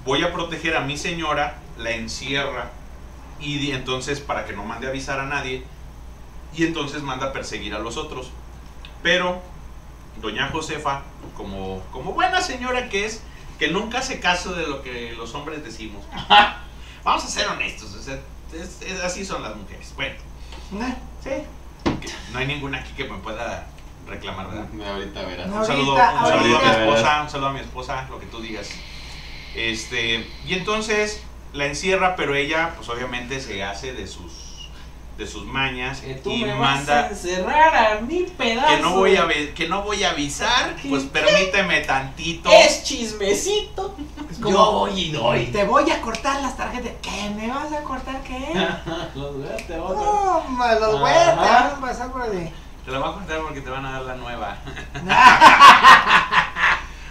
Voy a proteger a mi señora, la encierra y entonces para que no mande a avisar a nadie y entonces manda a perseguir a los otros. Pero doña Josefa, como buena señora que es, que nunca hace caso de lo que los hombres decimos. Vamos a ser honestos, o sea, así son las mujeres. Bueno, Sí. no hay ninguna aquí que me pueda reclamar, ¿verdad? Ahorita verás. No. Un saludo Ahorita. un saludo a mi esposa, lo que tú digas. Y entonces la encierra, pero ella, pues obviamente se hace de sus mañas Que tú y me vas a manda encerrar a mi pedazo. que no voy a avisar, ¿Qué? pues permíteme tantito. Es chismecito. Es Yo como, voy y doy. te voy a cortar las tarjetas. ¿Qué? ¿Me vas a cortar qué? Los güeyes te van a- No, los güeyes te Ajá. van a pasar por de... Te la voy a contar porque te van a dar la nueva.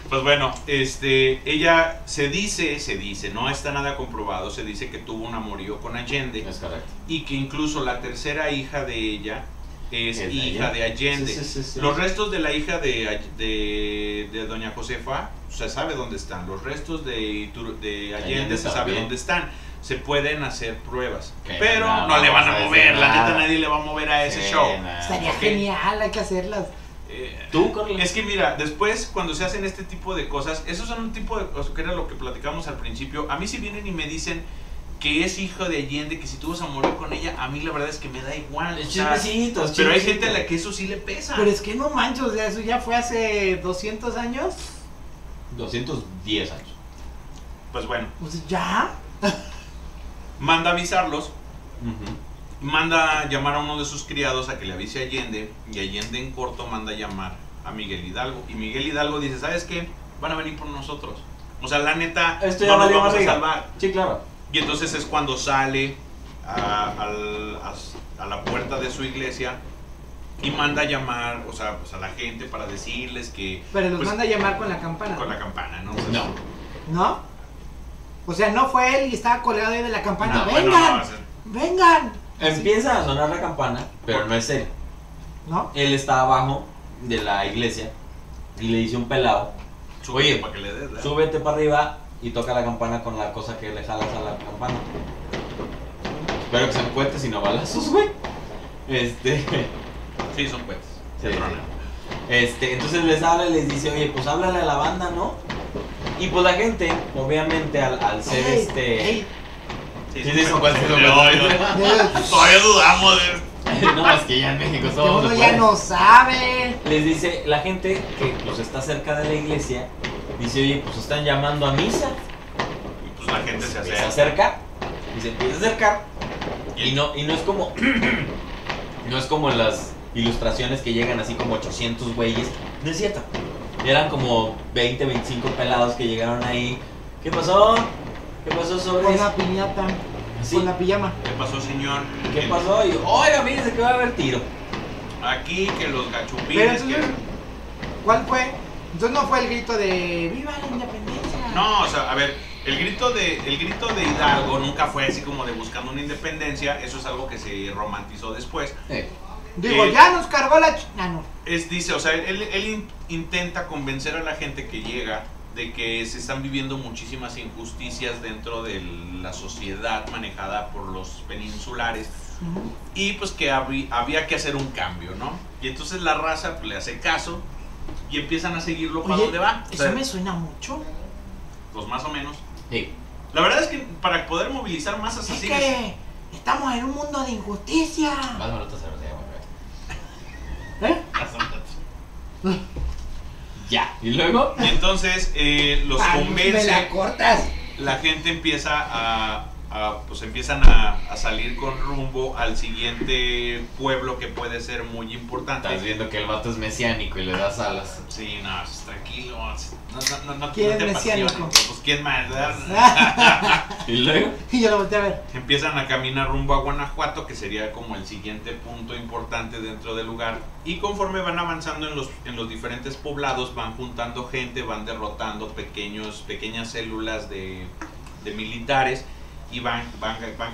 Pues bueno, ella se dice, no está nada comprobado, se dice que tuvo un amorío con Allende Es correcto. y que incluso la tercera hija de ella es ¿Es de hija de Allende. Sí. Los restos de la hija de doña Josefa, se sabe dónde están. Los restos de Allende Allende se sabe también. dónde están. Se pueden hacer pruebas, Que pero no no le van vamos a a mover. decir La neta, nada. nadie le va a mover a ese Sí, show. nada. Estaría Ok. genial, hay que hacerlas. Tú, Corle. Es que mira, después cuando se hacen este tipo de cosas, esos son un tipo de cosas que era lo que platicamos al principio. A mí si vienen y me dicen que es hijo de Allende, que si tú vas a morir con ella, a mí la verdad es que me da igual. o sea, Chismecitos, pero hay chismecitos. gente a la que eso sí le pesa. Pero es que no manches, o sea, eso ya fue hace 200 años. 210 años. Pues bueno, Pues ya. manda a avisarlos, Ujú. manda a llamar a uno de sus criados a que le avise a Allende, y Allende en corto manda a llamar a Miguel Hidalgo. Y Miguel Hidalgo dice, ¿sabes qué? Van a venir por nosotros. O sea, la neta, Esto ya no nos valió vamos a barriga. salvar. Sí, claro. Y entonces es cuando sale a la puerta de su iglesia y manda a llamar, o sea, pues a la gente para decirles que... Pero los pues, manda a llamar con la campana. con la campana, ¿no? No. ¿No? O sea, no fue él y estaba colgado ahí de la campana. No, ¡Vengan! bueno, no, o sea, ¡Vengan! Empieza a sonar la campana, pero no es él. ¿No? Él está abajo de la iglesia y le dice un pelado, súbete oye, para que le des, ¿verdad? súbete para arriba y toca la campana con la cosa que le jalas a la campana. Espero que se encuentre si no balazos, güey. Sí, son cohetes. Se Sí, tronan. Entonces les habla y les dice, oye, pues háblale a la banda, ¿no? Y pues la gente, obviamente, al ser Ey, Sí, son cohetes. Todavía dudamos de... No, es que ya en México que somos uno de ya fuera. no sabe. Les dice, la gente que pues está cerca de la iglesia, dice, oye, pues están llamando a misa. Y pues la gente se Se acerca. acerca y se empieza a acercar. Y no es como no es como en las ilustraciones que llegan así como 800 güeyes. No es cierto. Eran como 20, 25 pelados que llegaron ahí. ¿Qué pasó? ¿Qué pasó sobre Con eso? la piñata. Sí. Con la pijama. ¿Qué pasó, señor? ¿Qué pasó? Y oiga, fíjense que va a haber tiro. Aquí que los Pero gachupines entonces, ¿cuál fue? Entonces no fue el grito de ¡Viva la independencia! No, o sea, a ver, el grito de Hidalgo nunca fue así como de buscando una independencia. Eso es algo que se romantizó después. Digo, ya nos cargó la no. Dice, o sea, él intenta convencer a la gente que llega de que se están viviendo muchísimas injusticias dentro de la sociedad manejada por los peninsulares y pues que había que hacer un cambio, ¿no? Y entonces la raza pues, le hace caso y empiezan a seguirlo para Oye, donde va. O eso sea, me suena mucho. pues más o menos. Sí. La verdad es que para poder movilizar masas Es así que estamos en un mundo de injusticia. Más o menos ¿Eh? Ya. ¿Y luego? y entonces los Ay, convence. me la cortas. La gente empieza pues empiezan a salir con rumbo al siguiente pueblo que puede ser muy importante. Estás viendo que el vato es mesiánico y le das alas. Sí, no, pues, tranquilo. No ¿Quién te es apasiones, mesiánico? pues quién más, ¿verdad? ¿Y luego? Y yo lo volteé a ver. Empiezan a caminar rumbo a Guanajuato, que sería como el siguiente punto importante dentro del lugar. Y conforme van avanzando en los diferentes poblados, van juntando gente, van derrotando pequeñas células de militares y van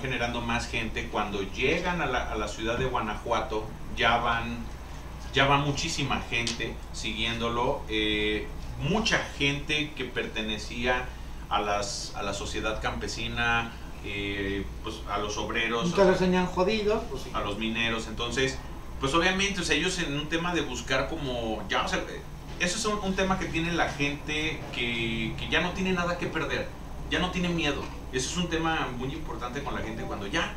generando más gente. Cuando llegan a la ciudad de Guanajuato, ya va muchísima gente siguiéndolo. Mucha gente que pertenecía a la sociedad campesina, pues a los obreros, Nunca los tenían jodidos. Pues, sí. a los mineros. Entonces, pues obviamente, o sea, ellos en un tema de buscar como, ya, o sea, eso es un tema que tiene la gente que ya no tiene nada que perder, ya no tiene miedo. Eso es un tema muy importante con la gente cuando ya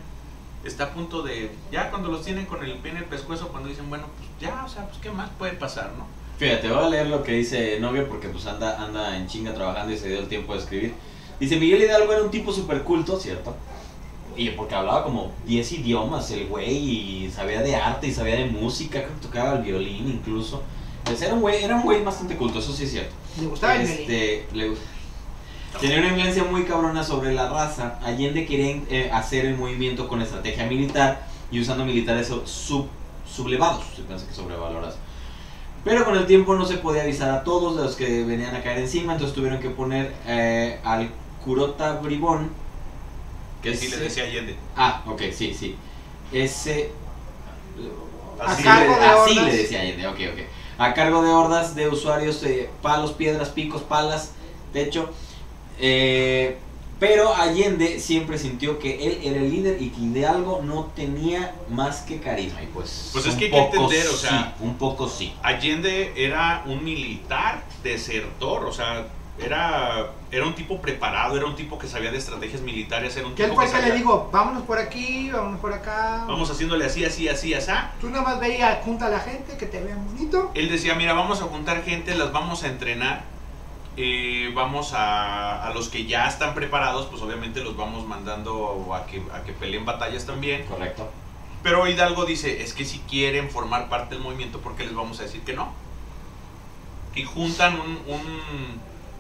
está a punto de, ya cuando los tienen con el pie en el pescuezo, cuando dicen, bueno, pues ya, o sea, pues qué más puede pasar, ¿no? Fíjate, voy a leer lo que dice Novio porque pues anda en chinga trabajando y se dio el tiempo de escribir. Dice, Miguel Hidalgo era un tipo súper culto, ¿cierto? Y porque hablaba como 10 idiomas el güey y sabía de arte y sabía de música, creo que tocaba el violín incluso. Pues era un güey bastante culto, eso sí es cierto. Le gustaba el violín. Tenía una influencia muy cabrona sobre la raza. Allende quería hacer el movimiento con estrategia militar y usando militares sublevados, se piensa que sobrevalorados. Pero con el tiempo no se podía avisar a todos de los que venían a caer encima, entonces tuvieron que poner al Curota Bribón. Que sí le decía Allende. Ah, ok, sí. Ese... Así Así le decía Allende, ok. A cargo de hordas de usuarios de palos, piedras, picos, palas, techo. Pero Allende siempre sintió que él era el líder y que Hidalgo no tenía más que carisma. Y pues es que hay que entender, o sea, sí, un poco sí. Allende era un militar desertor, o sea, era un tipo preparado, era un tipo que sabía de estrategias militares, era un Que él tipo fue el que sabía, le digo, vámonos por aquí, vámonos por acá. vamos haciéndole así. Tú nada más veías, junta a la gente, que te vean bonito. Él decía, mira, vamos a juntar gente, las vamos a entrenar. Vamos a los que ya están preparados, pues obviamente los vamos mandando a que peleen batallas también. Correcto. Pero Hidalgo dice, es que si quieren formar parte del movimiento, ¿por qué les vamos a decir que no? Y juntan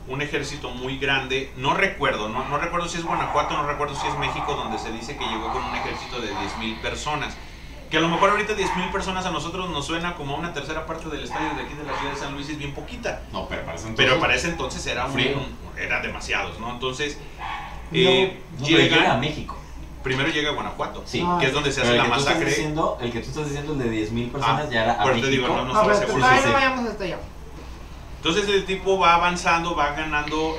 un ejército muy grande, no recuerdo si es Guanajuato, no recuerdo si es México, donde se dice que llegó con un ejército de 10,000 personas. Que a lo mejor ahorita 10,000 personas a nosotros nos suena como a una tercera parte del estadio de aquí de la ciudad de San Luis, es bien poquita. No, pero para ese entonces Pero para ese entonces eran demasiados, ¿no? Entonces, llega a México. Primero llega a Guanajuato, Sí, que es donde se hace la masacre. El que tú estás diciendo, el de 10,000 personas, ya era a pero México. te digo, no pero estaba seguro. todavía no vayamos hasta allá. Entonces el tipo va avanzando, va ganando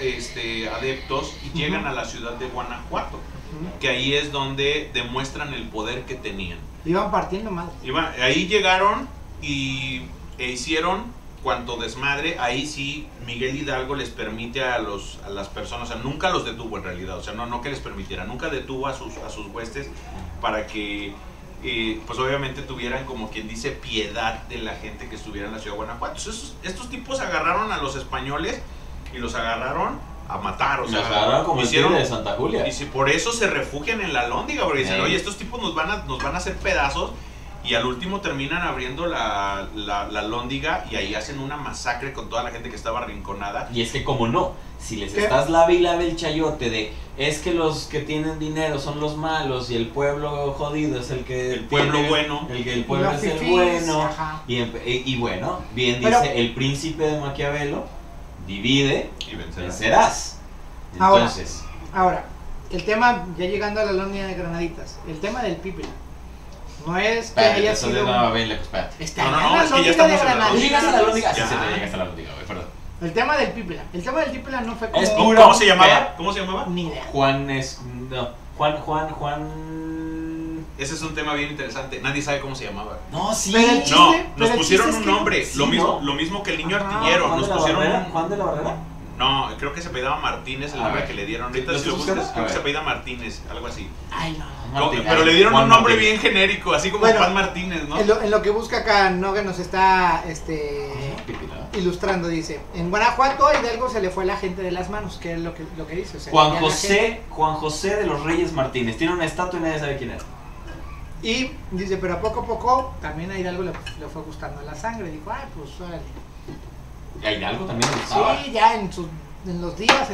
adeptos y llegan a la ciudad de Guanajuato, que ahí es donde demuestran el poder que tenían. Iban partiendo mal. Ahí llegaron e hicieron cuanto desmadre. Ahí sí Miguel Hidalgo les permite a las personas, o sea, nunca los detuvo en realidad, o sea, no que les permitiera, nunca detuvo a sus huestes para que pues obviamente tuvieran, como quien dice, piedad de la gente que estuviera en la ciudad de Guanajuato. Entonces, estos tipos agarraron a los españoles y los agarraron a matar, o sea, los agarraron como hicieron de Santa Julia. Y si por eso se refugian en la Lóndiga, porque dicen, oye, estos tipos nos van a hacer pedazos, y al último terminan abriendo la Lóndiga y ahí hacen una masacre con toda la gente que estaba arrinconada. Y es que como no, si les estás lave y lave el chayote de es que los que tienen dinero son los malos y el pueblo jodido es el que el pueblo bueno, el pueblo es el bueno, y bueno, bien dice el príncipe de Maquiavelo, divide y vencerás. Entonces, ahora, el tema, ya llegando a la Lóndiga de Granaditas, el tema del Pípila. No es que haya sido. No, está en la Lóndiga de Granaditas. ¿Llegas a la Lóndiga? Sí, llegas a la Lóndiga, perdón. El tema del Pípila. El tema del Pípila no fue como. ¿Cómo se llamaba? ¿Cómo se llamaba? Ni idea. Juan. Ese es un tema bien interesante. Nadie sabe cómo se llamaba. No, sí. Nos pusieron un nombre. Lo mismo que el niño artillero. Nos pusieron ¿Juan de la Barrera? No, creo que se apellidaba Martínez, el nombre que le dieron. Ahorita si lo buscas, creo que se apellida Martínez, algo así. Ay, no. Pero le dieron un nombre bien genérico, así como Juan Martínez, ¿no? En lo que busca acá, no, que nos está ilustrando, dice: en Guanajuato a Hidalgo se le fue la gente de las manos, que es lo que dice. O sea, Juan José de los Reyes Martínez. Tiene una estatua y nadie sabe quién era. Y dice, pero a poco también a Hidalgo le fue gustando la sangre. Dijo, ay, pues órale. ¿Y a Hidalgo también le gustaba? Sí, ya en los días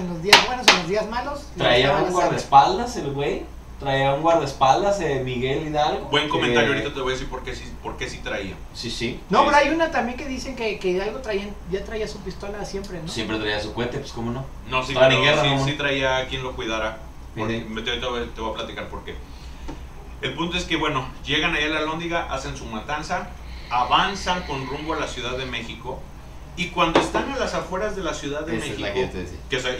buenos, en los días malos. Traía un guardaespaldas el güey. Traía un guardaespaldas Miguel Hidalgo. Buen comentario, ahorita te voy a decir por qué sí traía. Sí. No, pero hay una también que dicen que Hidalgo ya traía su pistola siempre, ¿no? Siempre traía su cohete, pues cómo no. No, sí, pero sí traía quien lo cuidara. Te voy a platicar por qué. El punto es que, bueno, llegan allá a la Lóndiga, hacen su matanza, avanzan con rumbo a la Ciudad de México. Y cuando están a las afueras de la Ciudad de México, que o sea,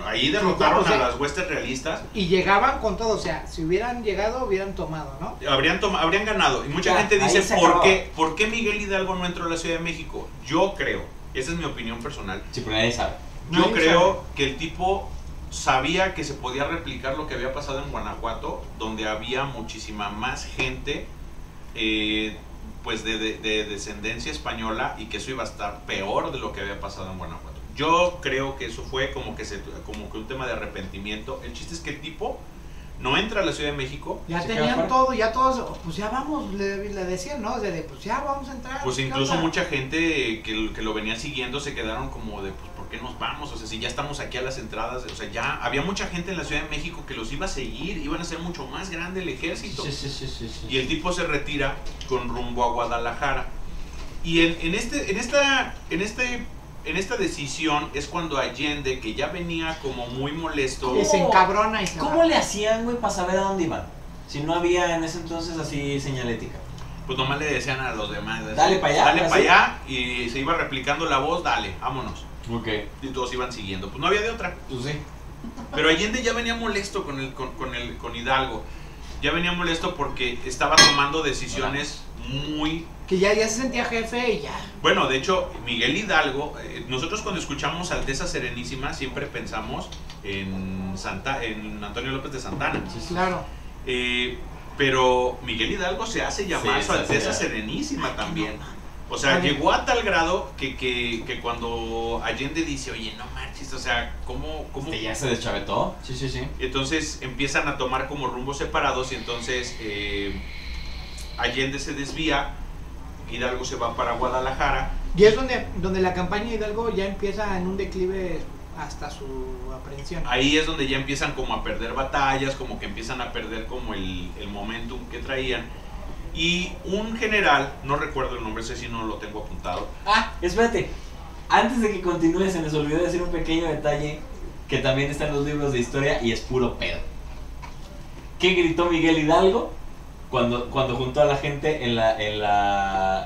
ahí derrotaron a las huestes realistas. Y llegaban con todo, o sea, si hubieran llegado, hubieran tomado, ¿no? Habrían ganado. Y mucha gente dice, ¿por qué Miguel Hidalgo no entró a la Ciudad de México? Yo creo, esa es mi opinión personal. Sí, pero nadie sabe. Yo creo que el tipo sabía que se podía replicar lo que había pasado en Guanajuato, donde había muchísima más gente pues de descendencia española, y que eso iba a estar peor de lo que había pasado en Guanajuato. Yo creo que eso fue como que un tema de arrepentimiento. El chiste es que el tipo no entra a la Ciudad de México. Ya tenían todo, ya todos, pues ya vamos, le decían, ¿no? Pues ya vamos a entrar. Pues incluso mucha gente que lo venía siguiendo se quedaron como de, pues, ¿por qué nos vamos? O sea, si ya estamos aquí a las entradas, o sea, ya había mucha gente en la Ciudad de México que los iba a seguir, iban a ser mucho más grande el ejército. Sí. Y el tipo se retira con rumbo a Guadalajara. Y en esta decisión es cuando Allende, que ya venía como muy molesto, se encabrona y se ¿Cómo le hacían, güey, para saber a dónde iban? Si no había en ese entonces así señalética. Pues nomás le decían a los demás, dale para allá. Dale para allá, y se iba replicando la voz, dale, vámonos. Ok. Y todos iban siguiendo. Pues no había de otra. Pues sí. Pero Allende ya venía molesto con Hidalgo. Ya venía molesto porque estaba tomando decisiones muy... Que ya se sentía jefe y ya. Bueno, de hecho, Miguel Hidalgo, nosotros cuando escuchamos Alteza Serenísima siempre pensamos en Antonio López de Santana. Sí, claro. Pero Miguel Hidalgo se hace llamar Su Alteza Serenísima también. O sea, llegó a tal grado que cuando Allende dice, oye, no marches, o sea, ¿cómo? Ya se deschavetó. Sí. Entonces empiezan a tomar como rumbos separados, y entonces Allende se desvía, Hidalgo se va para Guadalajara. Y es donde la campaña de Hidalgo ya empieza en un declive hasta su aprehensión. Ahí es donde ya empiezan como a perder batallas, como que empiezan a perder como el momentum que traían. Y un general, no recuerdo el nombre, ese sí no lo tengo apuntado. Ah, espérate. Antes de que continúe, se nos olvidó decir un pequeño detalle que también está en los libros de historia y es puro pedo. ¿Qué gritó Miguel Hidalgo cuando juntó a la gente en la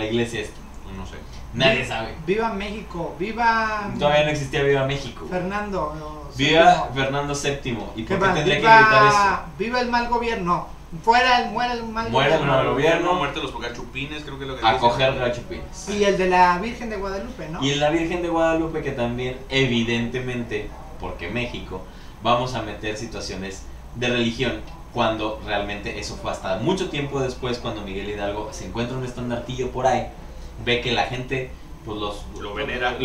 iglesia esta? No sé. Nadie sabe. Viva México, viva Todavía no existía Viva México. Fernando. Viva Fernando VII. ¿Y por qué más? tendría que gritar eso? Viva el mal gobierno. Muera el mal Muera el gobierno. mal gobierno. Muerte de los gachupines, creo que es lo que A dice. coger gachupines. Y el de la Virgen de Guadalupe, ¿no? Y en la Virgen de Guadalupe, que también, evidentemente, porque México, vamos a meter situaciones de religión, cuando realmente eso fue hasta mucho tiempo después, cuando Miguel Hidalgo se encuentra un estandartillo por ahí, ve que la gente pues lo venera,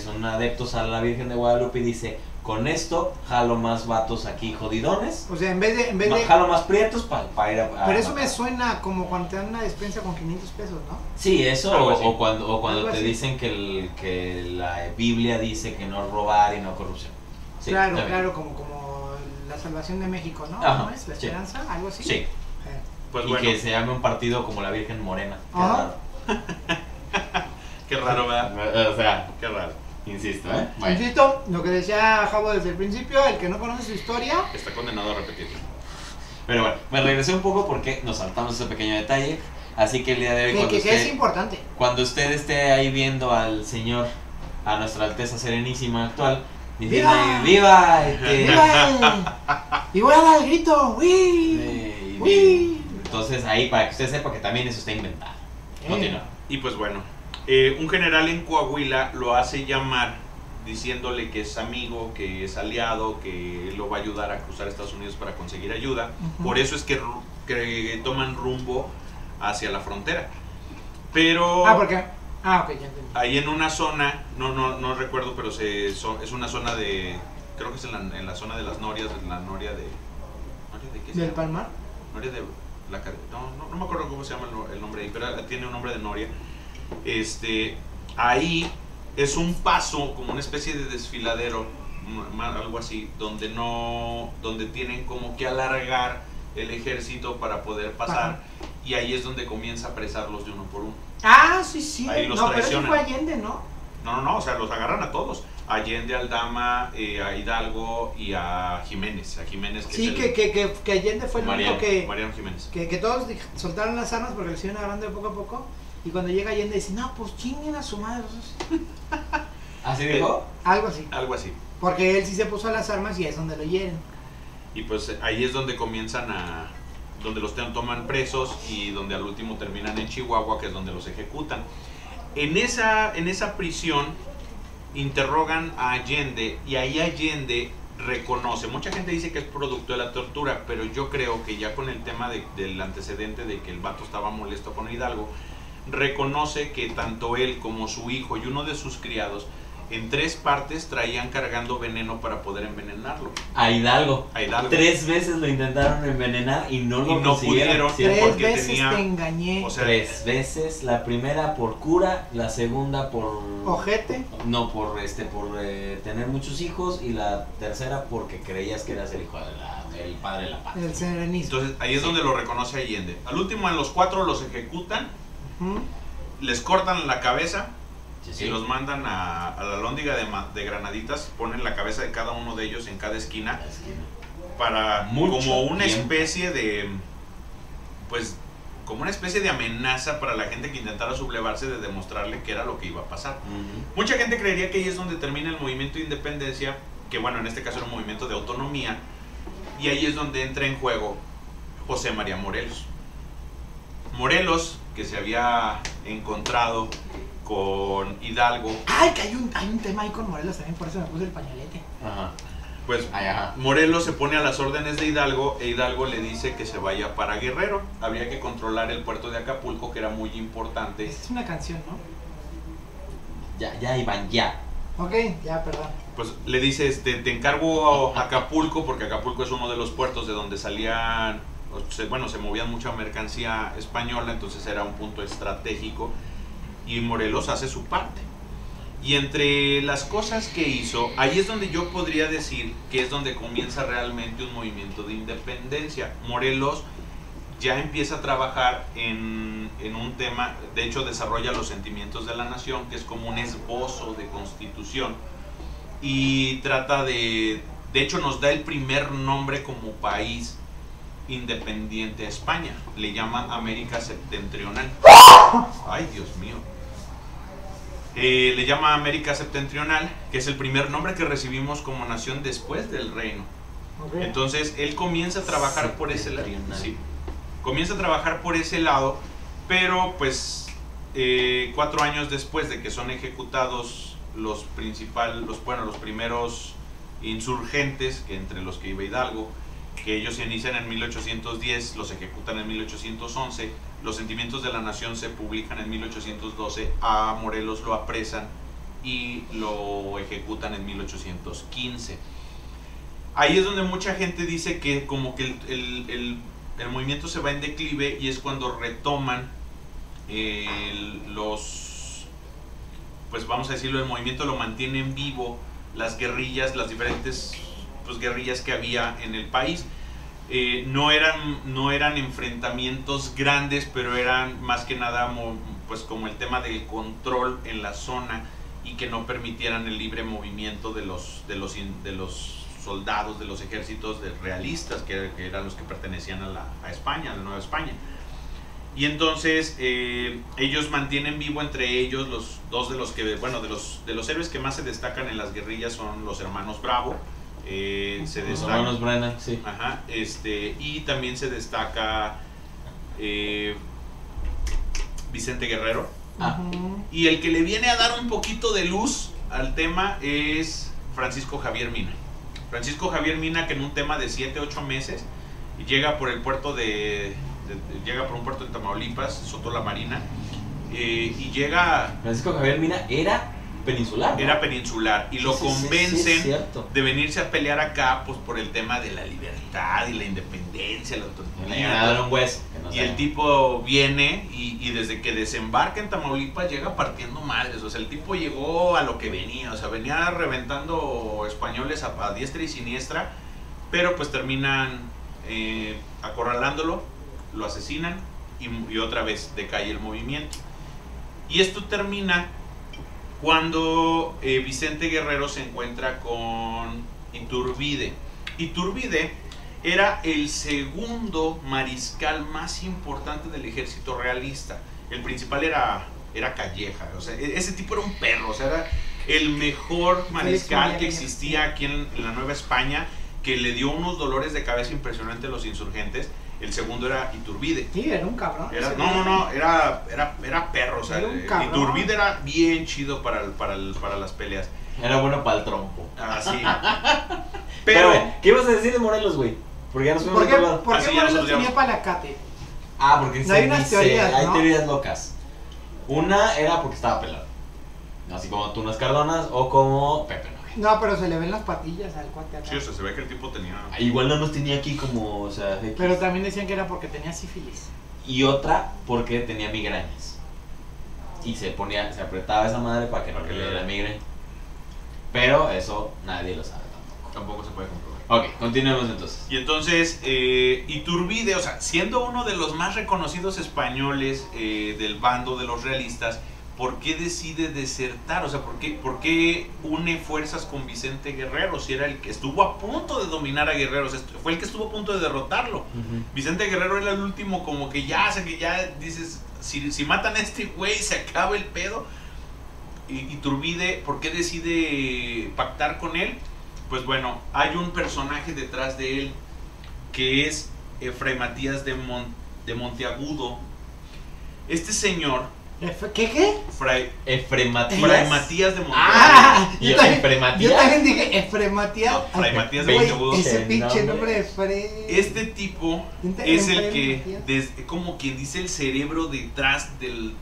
son adeptos a la Virgen de Guadalupe y dice, con esto jalo más vatos aquí jodidones, O sea, en vez de jalo más prietos para ir a pero eso me matar. suena como cuando te dan una despensa con 500 pesos, ¿no? Sí, eso, Algo así. o cuando Algo te así. dicen que la Biblia dice que no robar y no corrupción. Sí, claro, está bien. claro, como la salvación de México, ¿no? Ajá, ¿Cómo es? La sí. esperanza, algo así. Sí, Eh, Pues y bueno, que se llame un partido como la Virgen Morena. Qué Ajá. qué raro, ¿verdad? raro. O sea, Qué raro. insisto, ¿eh? Bueno. Insisto, lo que decía Javo desde el principio, el que no conoce su historia, Está condenado a repetirlo. Pero bueno, me regresé un poco porque nos saltamos ese pequeño detalle. Así que el día de hoy, que es importante. cuando usted esté ahí viendo al señor, a nuestra Alteza Serenísima actual, diciendo ¡Viva! ahí, ¡viva! ¡Viva! Y voy a dar el grito, ¡uy! ¡Uy! Entonces ahí, para que usted sepa que también eso está inventado. Continúa. Y pues bueno, un general en Coahuila lo hace llamar diciéndole que es amigo, que es aliado, que lo va a ayudar a cruzar Estados Unidos para conseguir ayuda. Ujú. Por eso es que toman rumbo hacia la frontera. Pero ¿Por qué? Ok, ya entendí. ahí en una zona, no recuerdo, pero es una zona de, creo que es en la zona de las norias, en la noria de... ¿Noria de qué se ¿Del llama? Palmar? Noria de la no me acuerdo cómo se llama el nombre ahí, pero tiene un nombre de noria. Ahí es un paso, como una especie de desfiladero, algo así, donde tienen como que alargar el ejército para poder pasar. Ajá. Y ahí es donde comienza a apresarlos de uno por uno. Ah, sí. Ahí los No, pero eso traicionan. fue Allende, ¿no? No, o sea, los agarran a todos. A Allende, a Aldama, a Hidalgo y a Jiménez. A Jiménez, que Sí, es el que Allende fue el único que Mariano Jiménez. todos soltaron las armas porque les iban agarrando de poco a poco. Y cuando llega Allende dice, no, pues chinguen a su madre. ¿Así dijo? Algo así. Algo así. Porque él sí se puso a las armas y es donde lo hieren. Y pues ahí es donde comienzan donde los toman presos y donde al último terminan en Chihuahua, que es donde los ejecutan. En esa prisión interrogan a Allende y ahí Allende reconoce, mucha gente dice que es producto de la tortura, pero yo creo que ya con el tema del antecedente de que el vato estaba molesto con Hidalgo, reconoce que tanto él como su hijo y uno de sus criados en 3 partes traían cargando veneno para poder envenenarlo. A Hidalgo. A Hidalgo. 3 veces lo intentaron envenenar y no lo Y no consiguieron. pudieron. Sí, 3 porque veces tenía- te engañé. O sea, 3 veces. La primera por cura, la segunda por... Ojete. No, por tener muchos hijos, y la tercera porque creías que eras el hijo del padre de la patria. El serenismo. entonces ahí es Sí. donde lo reconoce Allende. Al último, en los 4 los ejecutan, Ujú. les cortan la cabeza Sí, sí. y los mandan a la lóndiga de granaditas, ponen la cabeza de cada uno de ellos en cada esquina para Mucho como una tiempo. especie de, pues, como una especie de amenaza para la gente que intentara sublevarse, de demostrarle que era lo que iba a pasar. Ujú. Mucha gente creería que ahí es donde termina el movimiento de independencia, que bueno, en este caso era un movimiento de autonomía, y ahí es donde entra en juego José María Morelos. Morelos, que se había encontrado con Hidalgo, Ay, que hay un tema ahí con Morelos también, por eso me puse el pañalete. Ajá. pues Ay, ajá. Morelos se pone a las órdenes de Hidalgo e Hidalgo le dice que se vaya para Guerrero. Habría que controlar el puerto de Acapulco, que era muy importante. Es una canción, ¿no? Ya, Iván, ya. Ok, ya, perdón. Pues le dice, te encargo a Acapulco, porque Acapulco es uno de los puertos de donde salían, se movían mucha mercancía española, entonces era un punto estratégico, y Morelos hace su parte. Y entre las cosas que hizo, ahí es donde yo podría decir que es donde comienza realmente un movimiento de independencia. Morelos ya empieza a trabajar en un tema, de hecho desarrolla los sentimientos de la nación, que es como un esbozo de constitución, y trata de hecho nos da el primer nombre como país independiente a España, le llama América Septentrional. Ay, Dios mío. Le llama América Septentrional, que es el primer nombre que recibimos como nación después del reino. Okay. Entonces él comienza a trabajar por ese lado. Sí, comienza a trabajar por ese lado, pero pues 4 años después de que son ejecutados los primeros insurgentes, que entre los que iba Hidalgo, que ellos se inician en 1810, los ejecutan en 1811, los sentimientos de la nación se publican en 1812, a Morelos lo apresan y lo ejecutan en 1815. Ahí es donde mucha gente dice que como que el movimiento se va en declive, y es cuando retoman pues vamos a decirlo, el movimiento lo mantiene en vivo, las guerrillas, las diferentes guerrillas que había en el país. No eran enfrentamientos grandes, pero eran más que nada pues como el tema del control en la zona, y que no permitieran el libre movimiento de los soldados, de los ejércitos realistas, que eran los que pertenecían a España, a la Nueva España. Y entonces ellos mantienen vivo entre ellos los dos de los que, bueno, de los héroes que más se destacan en las guerrillas son los hermanos Bravo. Los hermanos Brennan, sí. Ajá, y también se destaca Vicente Guerrero. Y el que le viene a dar un poquito de luz al tema es Francisco Javier Mina. Francisco Javier Mina, que en un tema de 7-8 meses llega por el puerto llega por un puerto en Tamaulipas, Soto la Marina, y llega... Francisco Javier Mina era peninsular, ¿no? Era peninsular, y lo convencen sí, de venirse a pelear acá, pues por el tema de la libertad y la independencia, la autonomía. Y el tipo viene y desde que desembarca en Tamaulipas llega partiendo madres. O sea, el tipo llegó a lo que venía, o sea, venía reventando españoles a diestra y siniestra, pero pues terminan acorralándolo, lo asesinan y otra vez decae el movimiento. Y esto termina cuando Vicente Guerrero se encuentra con Iturbide. Iturbide era el segundo mariscal más importante del ejército realista. El principal era Calleja. O sea, ese tipo era un perro. O sea, era el mejor mariscal que existía aquí en la Nueva España, que le dio unos dolores de cabeza impresionantes a los insurgentes. El segundo era Iturbide. Sí, era un cabrón. Era perro. O sea, Iturbide era bien chido para las peleas. Era bueno para el trompo. Así. Pero, ¿qué ibas a decir de Morelos, güey? Porque ya nos fuimos a otro lado. ¿Por qué Morelos tenía Palacate? Porque no hay unas teorías, ¿no? Hay teorías locas. Una era porque estaba pelado, así como Tunas Cardonas o como Pepe Nogue. No, pero se le ven las patillas al cuate acá. Sí, o sea, se ve que el tipo tenía... Igual no nos tenía aquí como, o sea... X. Pero también decían que era porque tenía sífilis. Y otra porque tenía migrañas. Y se apretaba esa madre para que no le diera migraña. Pero eso nadie lo sabe tampoco. Tampoco se puede comprobar. Ok, continuemos entonces. Y entonces, Iturbide, o sea, siendo uno de los más reconocidos españoles del bando de los realistas, ¿por qué decide desertar? O sea, ¿por qué une fuerzas con Vicente Guerrero? Si era el que estuvo a punto de dominar a Guerrero, o sea, fue el que estuvo a punto de derrotarlo. Vicente Guerrero era el último, como que ya, o sea, que ya dices, si matan a este güey, se acaba el pedo. Iturbide, ¿por qué decide pactar con él? Pues bueno, hay un personaje detrás de él que es Fray Matías de Monteagudo. Este señor... ¿Qué? Fray Matías de Monteagudo. Yo también dije Efrematías. No, Fray Matías de Monteagudo. Ese pinche nombre de Fray. Este tipo es el que, como quien dice, el cerebro detrás del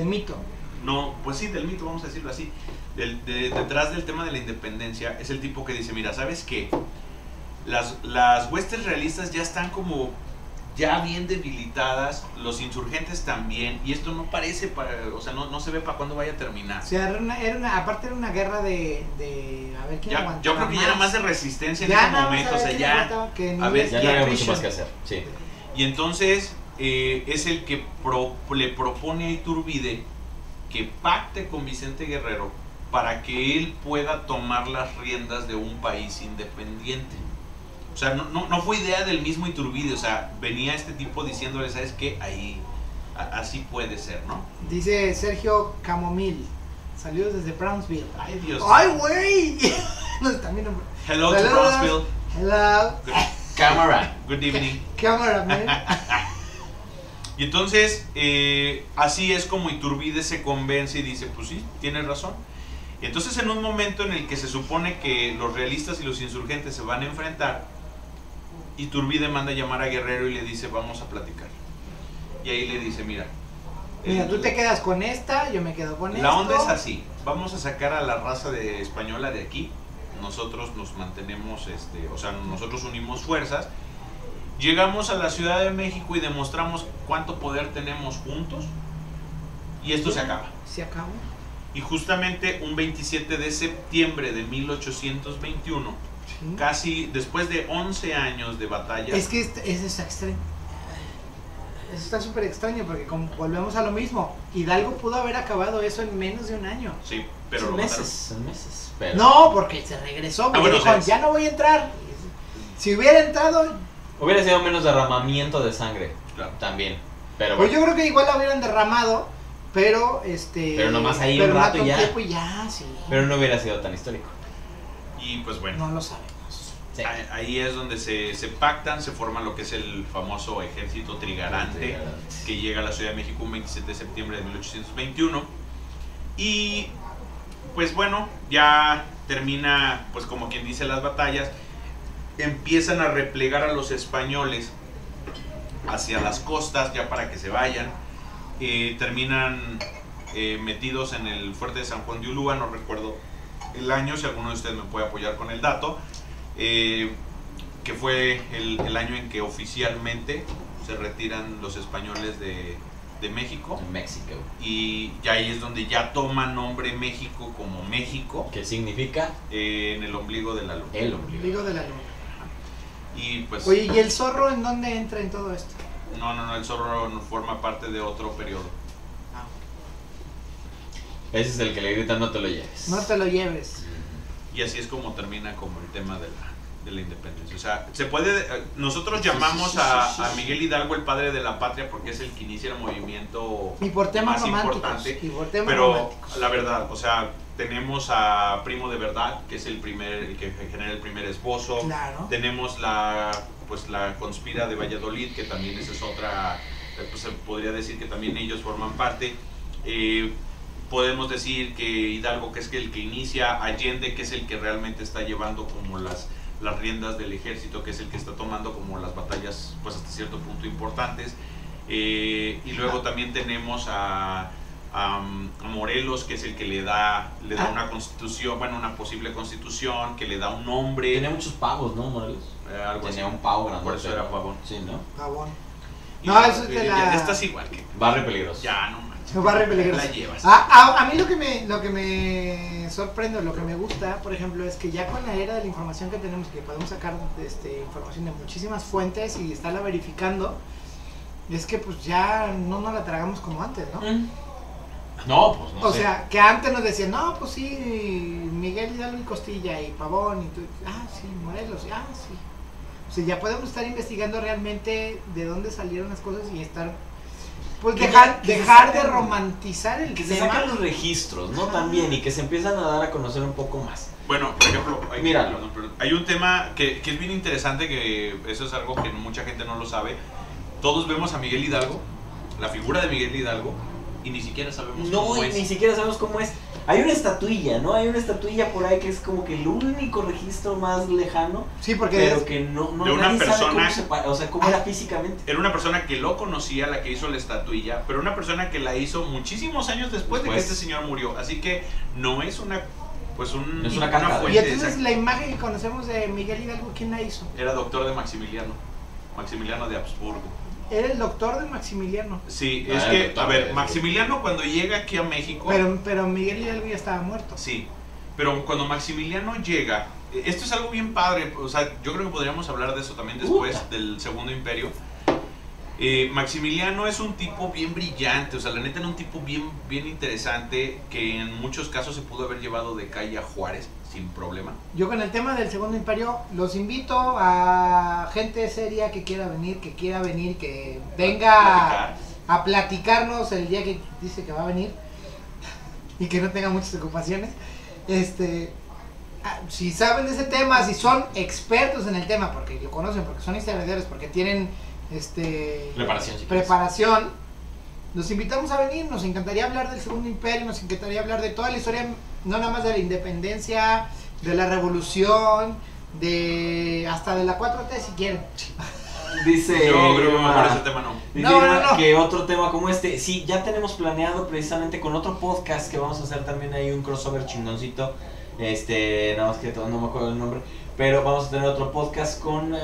mito. No, pues sí, del mito, vamos a decirlo así. Detrás del tema de la independencia, es el tipo que dice, mira, ¿sabes qué? Las huestes realistas ya están como ya bien debilitadas, los insurgentes también, y esto no parece o sea, no se ve para cuándo vaya a terminar. O sea, aparte era una guerra de a ver quién aguantaba. Yo creo que ya era más de resistencia en ese momento, o sea, ya no había mucho más que hacer, sí. Y entonces es el que le propone a Iturbide que pacte con Vicente Guerrero para que él pueda tomar las riendas de un país independiente. O sea, no fue idea del mismo Iturbide, o sea, venía este tipo diciéndole, ¿sabes qué? Ahí, así puede ser, ¿no? Dice Sergio Camomil, saludos desde Brownsville. Ay, Dios. ¡Ay, güey! No está mi nombre. Hello to Saludos. Brownsville. Hello. Cámara. Good evening. Cámara, man. Y entonces, así es como Iturbide se convence y dice, pues sí, tienes razón. Entonces, en un momento en el que se supone que los realistas y los insurgentes se van a enfrentar, Iturbide manda a llamar a Guerrero y le dice, vamos a platicar. Y ahí le dice, mira, Tú te quedas con esta, yo me quedo con la onda es esto. así, vamos a sacar a la raza española de aquí, nosotros nos mantenemos, o sea, nosotros unimos fuerzas, llegamos a la Ciudad de México y demostramos cuánto poder tenemos juntos y esto se acaba. Se acabó. Y justamente un 27 de septiembre de 1821, Sí. casi después de 11 años de batalla. Es que eso está extraño. Eso está súper extraño porque como volvemos a lo mismo. Hidalgo pudo haber acabado eso en menos de un año. Sí, pero Son lo mataron. meses, son meses. Pero... No, porque se regresó. Porque bueno, dijo, o sea, ya no voy a entrar. Si hubiera entrado, Hubiera sido menos derramamiento de sangre. Claro. También. Pero pues bueno. yo creo que igual la hubieran derramado. Pero Pero nomás ahí pero un rato un y ya. tiempo y ya, sí. Pero no hubiera sido tan histórico. Y pues bueno, No lo sabemos. Sí. ahí es donde se pactan, se forma lo que es el famoso ejército trigarante, que llega a la Ciudad de México un 27 de septiembre de 1821. Y pues bueno, ya termina, pues como quien dice, las batallas. Empiezan a replegar a los españoles hacia las costas ya para que se vayan. Terminan metidos en el fuerte de San Juan de Ulúa, no recuerdo el año, si alguno de ustedes me puede apoyar con el dato, que fue el año en que oficialmente se retiran los españoles de México, En México. y ya ahí es donde ya toma nombre México como México, ¿Qué significa? en el ombligo de la luna. El ombligo. Digo de la luna. Y pues Oye, ¿y el zorro en dónde entra en todo esto? no, el zorro no forma parte de otro periodo. Ese es el que le grita no te lo lleves. No te lo lleves. Y así es como termina como el tema de la independencia. O sea, se puede, nosotros llamamos a Miguel Hidalgo el padre de la patria porque es el que inicia el movimiento Y por temas más románticos. importante. Y por temas Pero románticos. la verdad, o sea, tenemos a Primo de Verdad, que es el que genera el primer esbozo. Claro. Tenemos la conspira de Valladolid, que también esa es otra, pues se podría decir que también ellos forman parte. Podemos decir que Hidalgo, que es el que inicia, Allende, que es el que realmente está llevando como las riendas del ejército, que es el que está tomando como las batallas, pues hasta cierto punto importantes. Y luego también tenemos a Morelos, que es el que le da una constitución, bueno, una posible constitución, que le da un nombre. Tenía muchos pavos, ¿no, Morelos? Algo Tenía así. un pavo grande. Por eso era pavón. Sí, ¿no? Pavón. Y No, eso es de ya la- estás igual que Barrio peligroso. ya no manches. No, barrio peligroso. La llevas. A mí lo que me sorprende, lo que me gusta, por ejemplo, es que ya con la era de la información que tenemos, que podemos sacar información de muchísimas fuentes y estarla verificando, es que pues ya no nos la tragamos como antes, ¿no? No, pues no O sé. sea, que antes nos decían, no, pues sí, Miguel Hidalgo y Costilla y Pavón y tú, sí, Morelos, sí. O sea, ya podemos estar investigando realmente de dónde salieron las cosas y estar, pues Que dejar se de sacan- romantizar el Que se tema. sacan los registros, ¿no? También, y que se empiezan a dar a conocer un poco más. Bueno, por ejemplo, Míralo. hay un tema que es bien interesante, que eso es algo que mucha gente no lo sabe. Todos vemos a Miguel Hidalgo, la figura de Miguel Hidalgo, y ni siquiera sabemos No, cómo y es. ni siquiera sabemos cómo es. Hay una estatuilla, ¿no? Hay una estatuilla por ahí que es como que el único registro más lejano, Sí, porque pero que no de una nadie sabe persona- o sea, cómo era físicamente. Era una persona que lo conocía, la que hizo la estatuilla, pero una persona que la hizo muchísimos años después de que Después. este señor murió. Así que no es una, pues No es una calca. y fuente entonces exacta. la imagen que conocemos de Miguel Hidalgo, ¿quién la hizo? Era doctor de Maximiliano de Habsburgo. Era el doctor de Maximiliano. Sí, Ah, es el que, doctor a ver, de- Maximiliano cuando llega aquí a México... Pero Miguel Hidalgo ya estaba muerto. Sí, pero cuando Maximiliano llega, esto es algo bien padre, o sea, yo creo que podríamos hablar de eso también después del Segundo Imperio. Maximiliano es un tipo bien brillante, o sea, la neta era un tipo bien interesante que en muchos casos se pudo haber llevado de calle a Juárez sin problema. Yo con el tema del Segundo Imperio los invito a gente seria que quiera venir, que venga a platicarnos el día que dice que va a venir y que no tenga muchas ocupaciones. Si saben de ese tema, si son expertos en el tema, porque lo conocen, porque son historiadores, porque tienen preparación, los invitamos a venir. Nos encantaría hablar del Segundo Imperio, nos encantaría hablar de toda la historia, no nada más de la independencia, de la revolución, hasta de la 4T si quieren. Dice yo creo que mejor ese tema no. Dice no. Que otro tema como este, sí, ya tenemos planeado precisamente con otro podcast que vamos a hacer también ahí un crossover chingoncito. Nada más que no me acuerdo el nombre, pero vamos a tener otro podcast con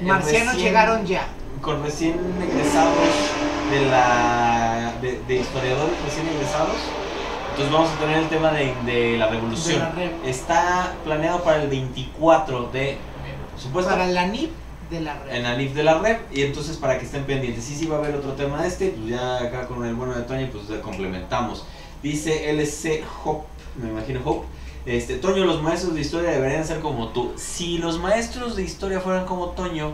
marcianos llegaron ya. Con recién egresados de historiadores recién egresados. Entonces vamos a tener el tema de la revolución. Está planeado para el 24 de supuesto. Para la NIP de la red. En la NIF de la red, y entonces para que estén pendientes. Sí va a haber otro tema pues ya acá con el bueno de Toño, pues complementamos. Dice LC Hope, me imagino Hope. Toño, los maestros de historia deberían ser como tú. Si los maestros de historia fueran como Toño,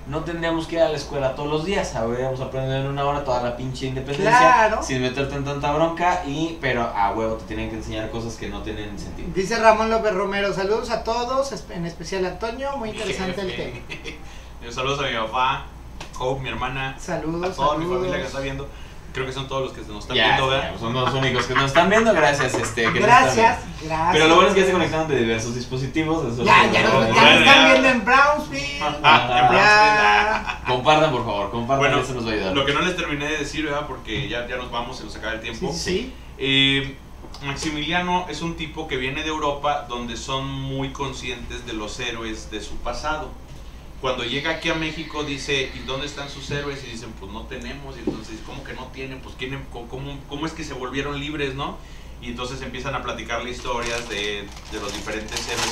no tendríamos que ir a la escuela todos los días. Habríamos aprendido en una hora toda la pinche independencia, claro, sin meterte en tanta bronca, pero a huevo te tienen que enseñar cosas que no tienen sentido. Dice Ramón López Romero, saludos a todos, en especial a Toño, muy interesante el tema. Saludos a mi papá, Hope, mi hermana, saludos, a toda mi familia que está viendo. Creo que son todos los que nos están viendo, ¿verdad? Son los únicos que nos están viendo, gracias. Gracias. Pero lo bueno es que ya se conectaron de diversos dispositivos. Eso ya están viendo en Brownsville. Compartan, por favor, compartan, eso nos va a ayudar. Lo que no les terminé de decir, ¿verdad? Porque ya nos vamos, se nos acaba el tiempo. Sí. Maximiliano es un tipo que viene de Europa, donde son muy conscientes de los héroes de su pasado. Cuando llega aquí a México dice, ¿y dónde están sus héroes? Y dicen, pues no tenemos. Y entonces, ¿cómo que no tienen? Pues ¿cómo es que se volvieron libres, no? Y entonces empiezan a platicarle historias de los diferentes héroes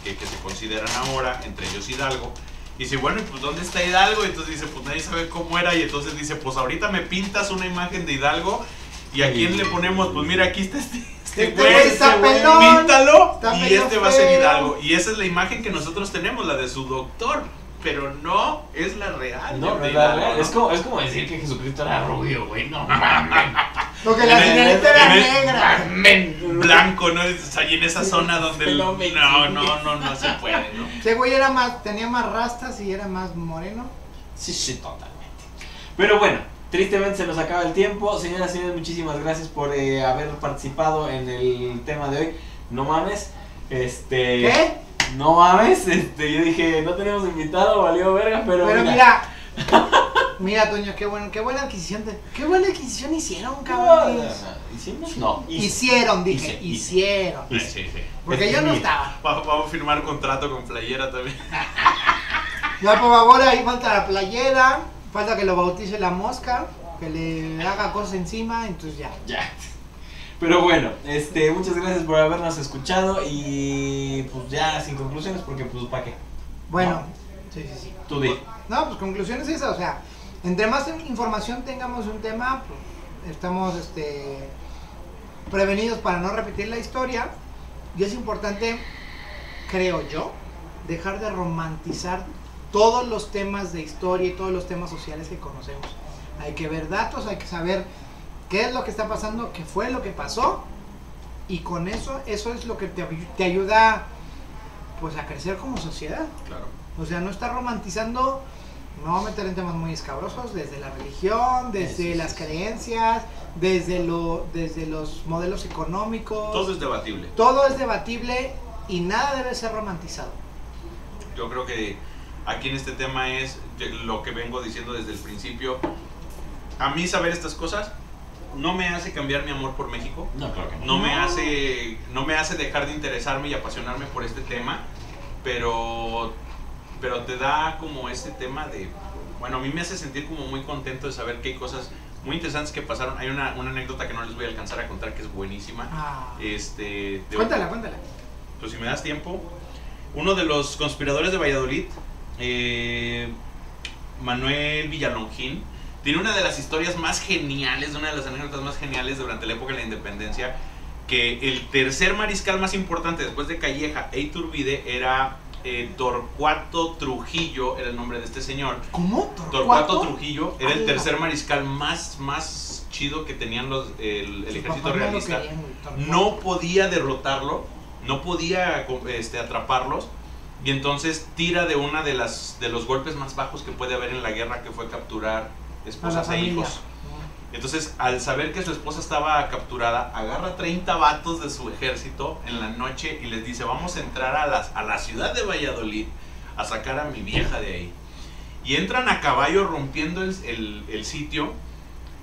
que se consideran ahora, entre ellos Hidalgo. Y dice, bueno, ¿y pues dónde está Hidalgo? Y entonces dice, pues nadie sabe cómo era. Y entonces dice, pues ahorita me pintas una imagen de Hidalgo. ¿Y a quién le ponemos? Pues mira, aquí está este güey, píntalo, y va a ser Hidalgo. Y esa es la imagen que nosotros tenemos, la de su doctor. Pero no es la real. No es la real. Es como decir que Jesucristo era rubio, güey. No mames. Porque la señorita era negra. Blanco, ¿no? O sea, y en esa zona donde no se puede, ¿no? Ese güey tenía más rastas y era más moreno. Sí, totalmente. Pero bueno, tristemente se nos acaba el tiempo. Señoras y señores, muchísimas gracias por haber participado en el tema de hoy. No mames. ¿Qué? No mames, yo dije, no tenemos invitado, valió verga, pero mira, Toño, qué buena adquisición hicieron, cabrón. ¿Hicimos? No. Hicieron. Sí. Porque yo no estaba. Vamos a firmar contrato con playera también. Ya, por favor, ahí falta la playera, falta que lo bautice la mosca, que le haga cosas encima, entonces ya. Pero bueno, muchas gracias por habernos escuchado y pues ya sin conclusiones porque pues ¿para qué? Bueno, ¿no? Sí. Tú di. No, pues conclusiones esa, o sea, entre más información tengamos de un tema, pues estamos prevenidos para no repetir la historia. Y es importante, creo yo, dejar de romantizar todos los temas de historia y todos los temas sociales que conocemos. Hay que ver datos, hay que saber qué es lo que está pasando, qué fue lo que pasó, y con eso es lo que te ayuda pues a crecer como sociedad. Claro. O sea, no estar romantizando, no voy a meter en temas muy escabrosos, desde la religión, desde las creencias, desde los modelos económicos. Todo es debatible. Todo es debatible y nada debe ser romantizado. Yo creo que aquí en este tema es lo que vengo diciendo desde el principio. A mí saber estas cosas no me hace cambiar mi amor por México. No, claro que no. No me hace dejar de interesarme y apasionarme por este tema, pero te da como este tema de, bueno, a mí me hace sentir como muy contento de saber que hay cosas muy interesantes que pasaron. Hay una anécdota que no les voy a alcanzar a contar que es buenísima. Cuéntala. Pues si me das tiempo. Uno de los conspiradores de Valladolid, Manuel Villalongín, tiene una de las historias más geniales, una de las anécdotas más geniales durante la época de la independencia, que el tercer mariscal más importante después de Calleja e Iturbide era Torcuato Trujillo, era el nombre de este señor. ¿Cómo? Torcuato Trujillo era el tercer mariscal más chido que tenían el ejército realista. No podía derrotarlo, no podía atraparlos, y entonces tira de una de los golpes más bajos que puede haber en la guerra, que fue capturar esposas e hijos. Entonces, al saber que su esposa estaba capturada, agarra 30 vatos de su ejército en la noche y les dice: vamos a entrar a la ciudad de Valladolid a sacar a mi vieja de ahí. Y entran a caballo rompiendo el sitio.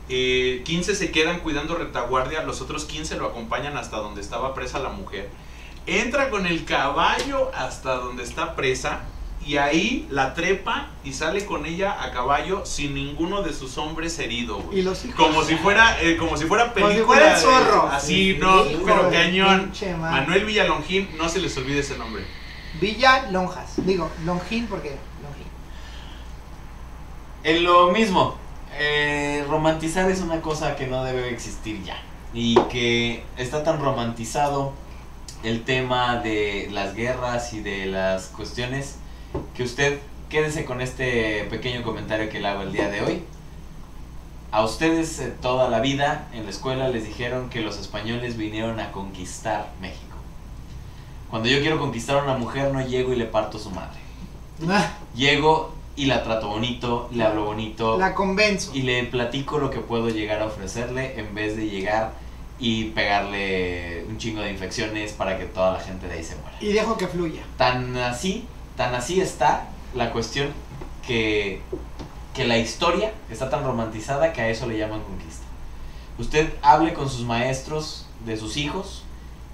15 se quedan cuidando retaguardia, los otros 15 lo acompañan hasta donde estaba presa la mujer. Entra con el caballo hasta donde está presa, y ahí la trepa y sale con ella a caballo sin ninguno de sus hombres herido, güey. ¿Y los hijos? Como si fuera película. Como si fuera el zorro. Así, Sí, no, hijo pero de cañón. pinche madre. Manuel Villalongín, no se les olvide ese nombre. Villa Lonjas. Digo, Longín porque Longín. En lo mismo, romantizar es una cosa que no debe existir ya. Y que está tan romantizado el tema de las guerras y de las cuestiones, que usted quédese con este pequeño comentario que le hago el día de hoy. A ustedes toda la vida en la escuela les dijeron que los españoles vinieron a conquistar México. Cuando yo quiero conquistar a una mujer, no llego y le parto su madre. Llego y la trato bonito, le hablo bonito, La convenzo. y le platico lo que puedo llegar a ofrecerle, en vez de llegar y pegarle un chingo de infecciones para que toda la gente de ahí se muera. Y dejo que fluya. Tan así está la cuestión, que la historia está tan romantizada que a eso le llaman conquista. Usted hable con sus maestros de sus hijos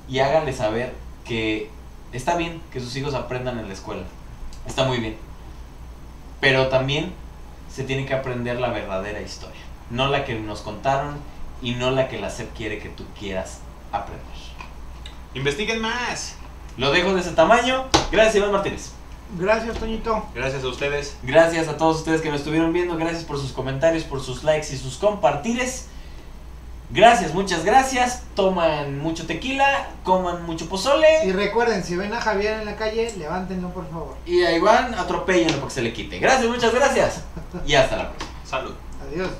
y hágale saber que está bien que sus hijos aprendan en la escuela, está muy bien, pero también se tiene que aprender la verdadera historia, no la que nos contaron y no la que la SEP quiere que tú quieras aprender. Investiguen más. Lo dejo de ese tamaño. Gracias, Iván Martínez. Gracias, Toñito. Gracias a ustedes. Gracias a todos ustedes que nos estuvieron viendo. Gracias por sus comentarios, por sus likes y sus compartires. Gracias, muchas gracias. Toman mucho tequila, coman mucho pozole. Y recuerden, si ven a Javier en la calle, levántenlo, por favor. Y a Iván atropéllenlo para que se le quite. Gracias, muchas gracias. Y hasta la próxima. Salud. Adiós.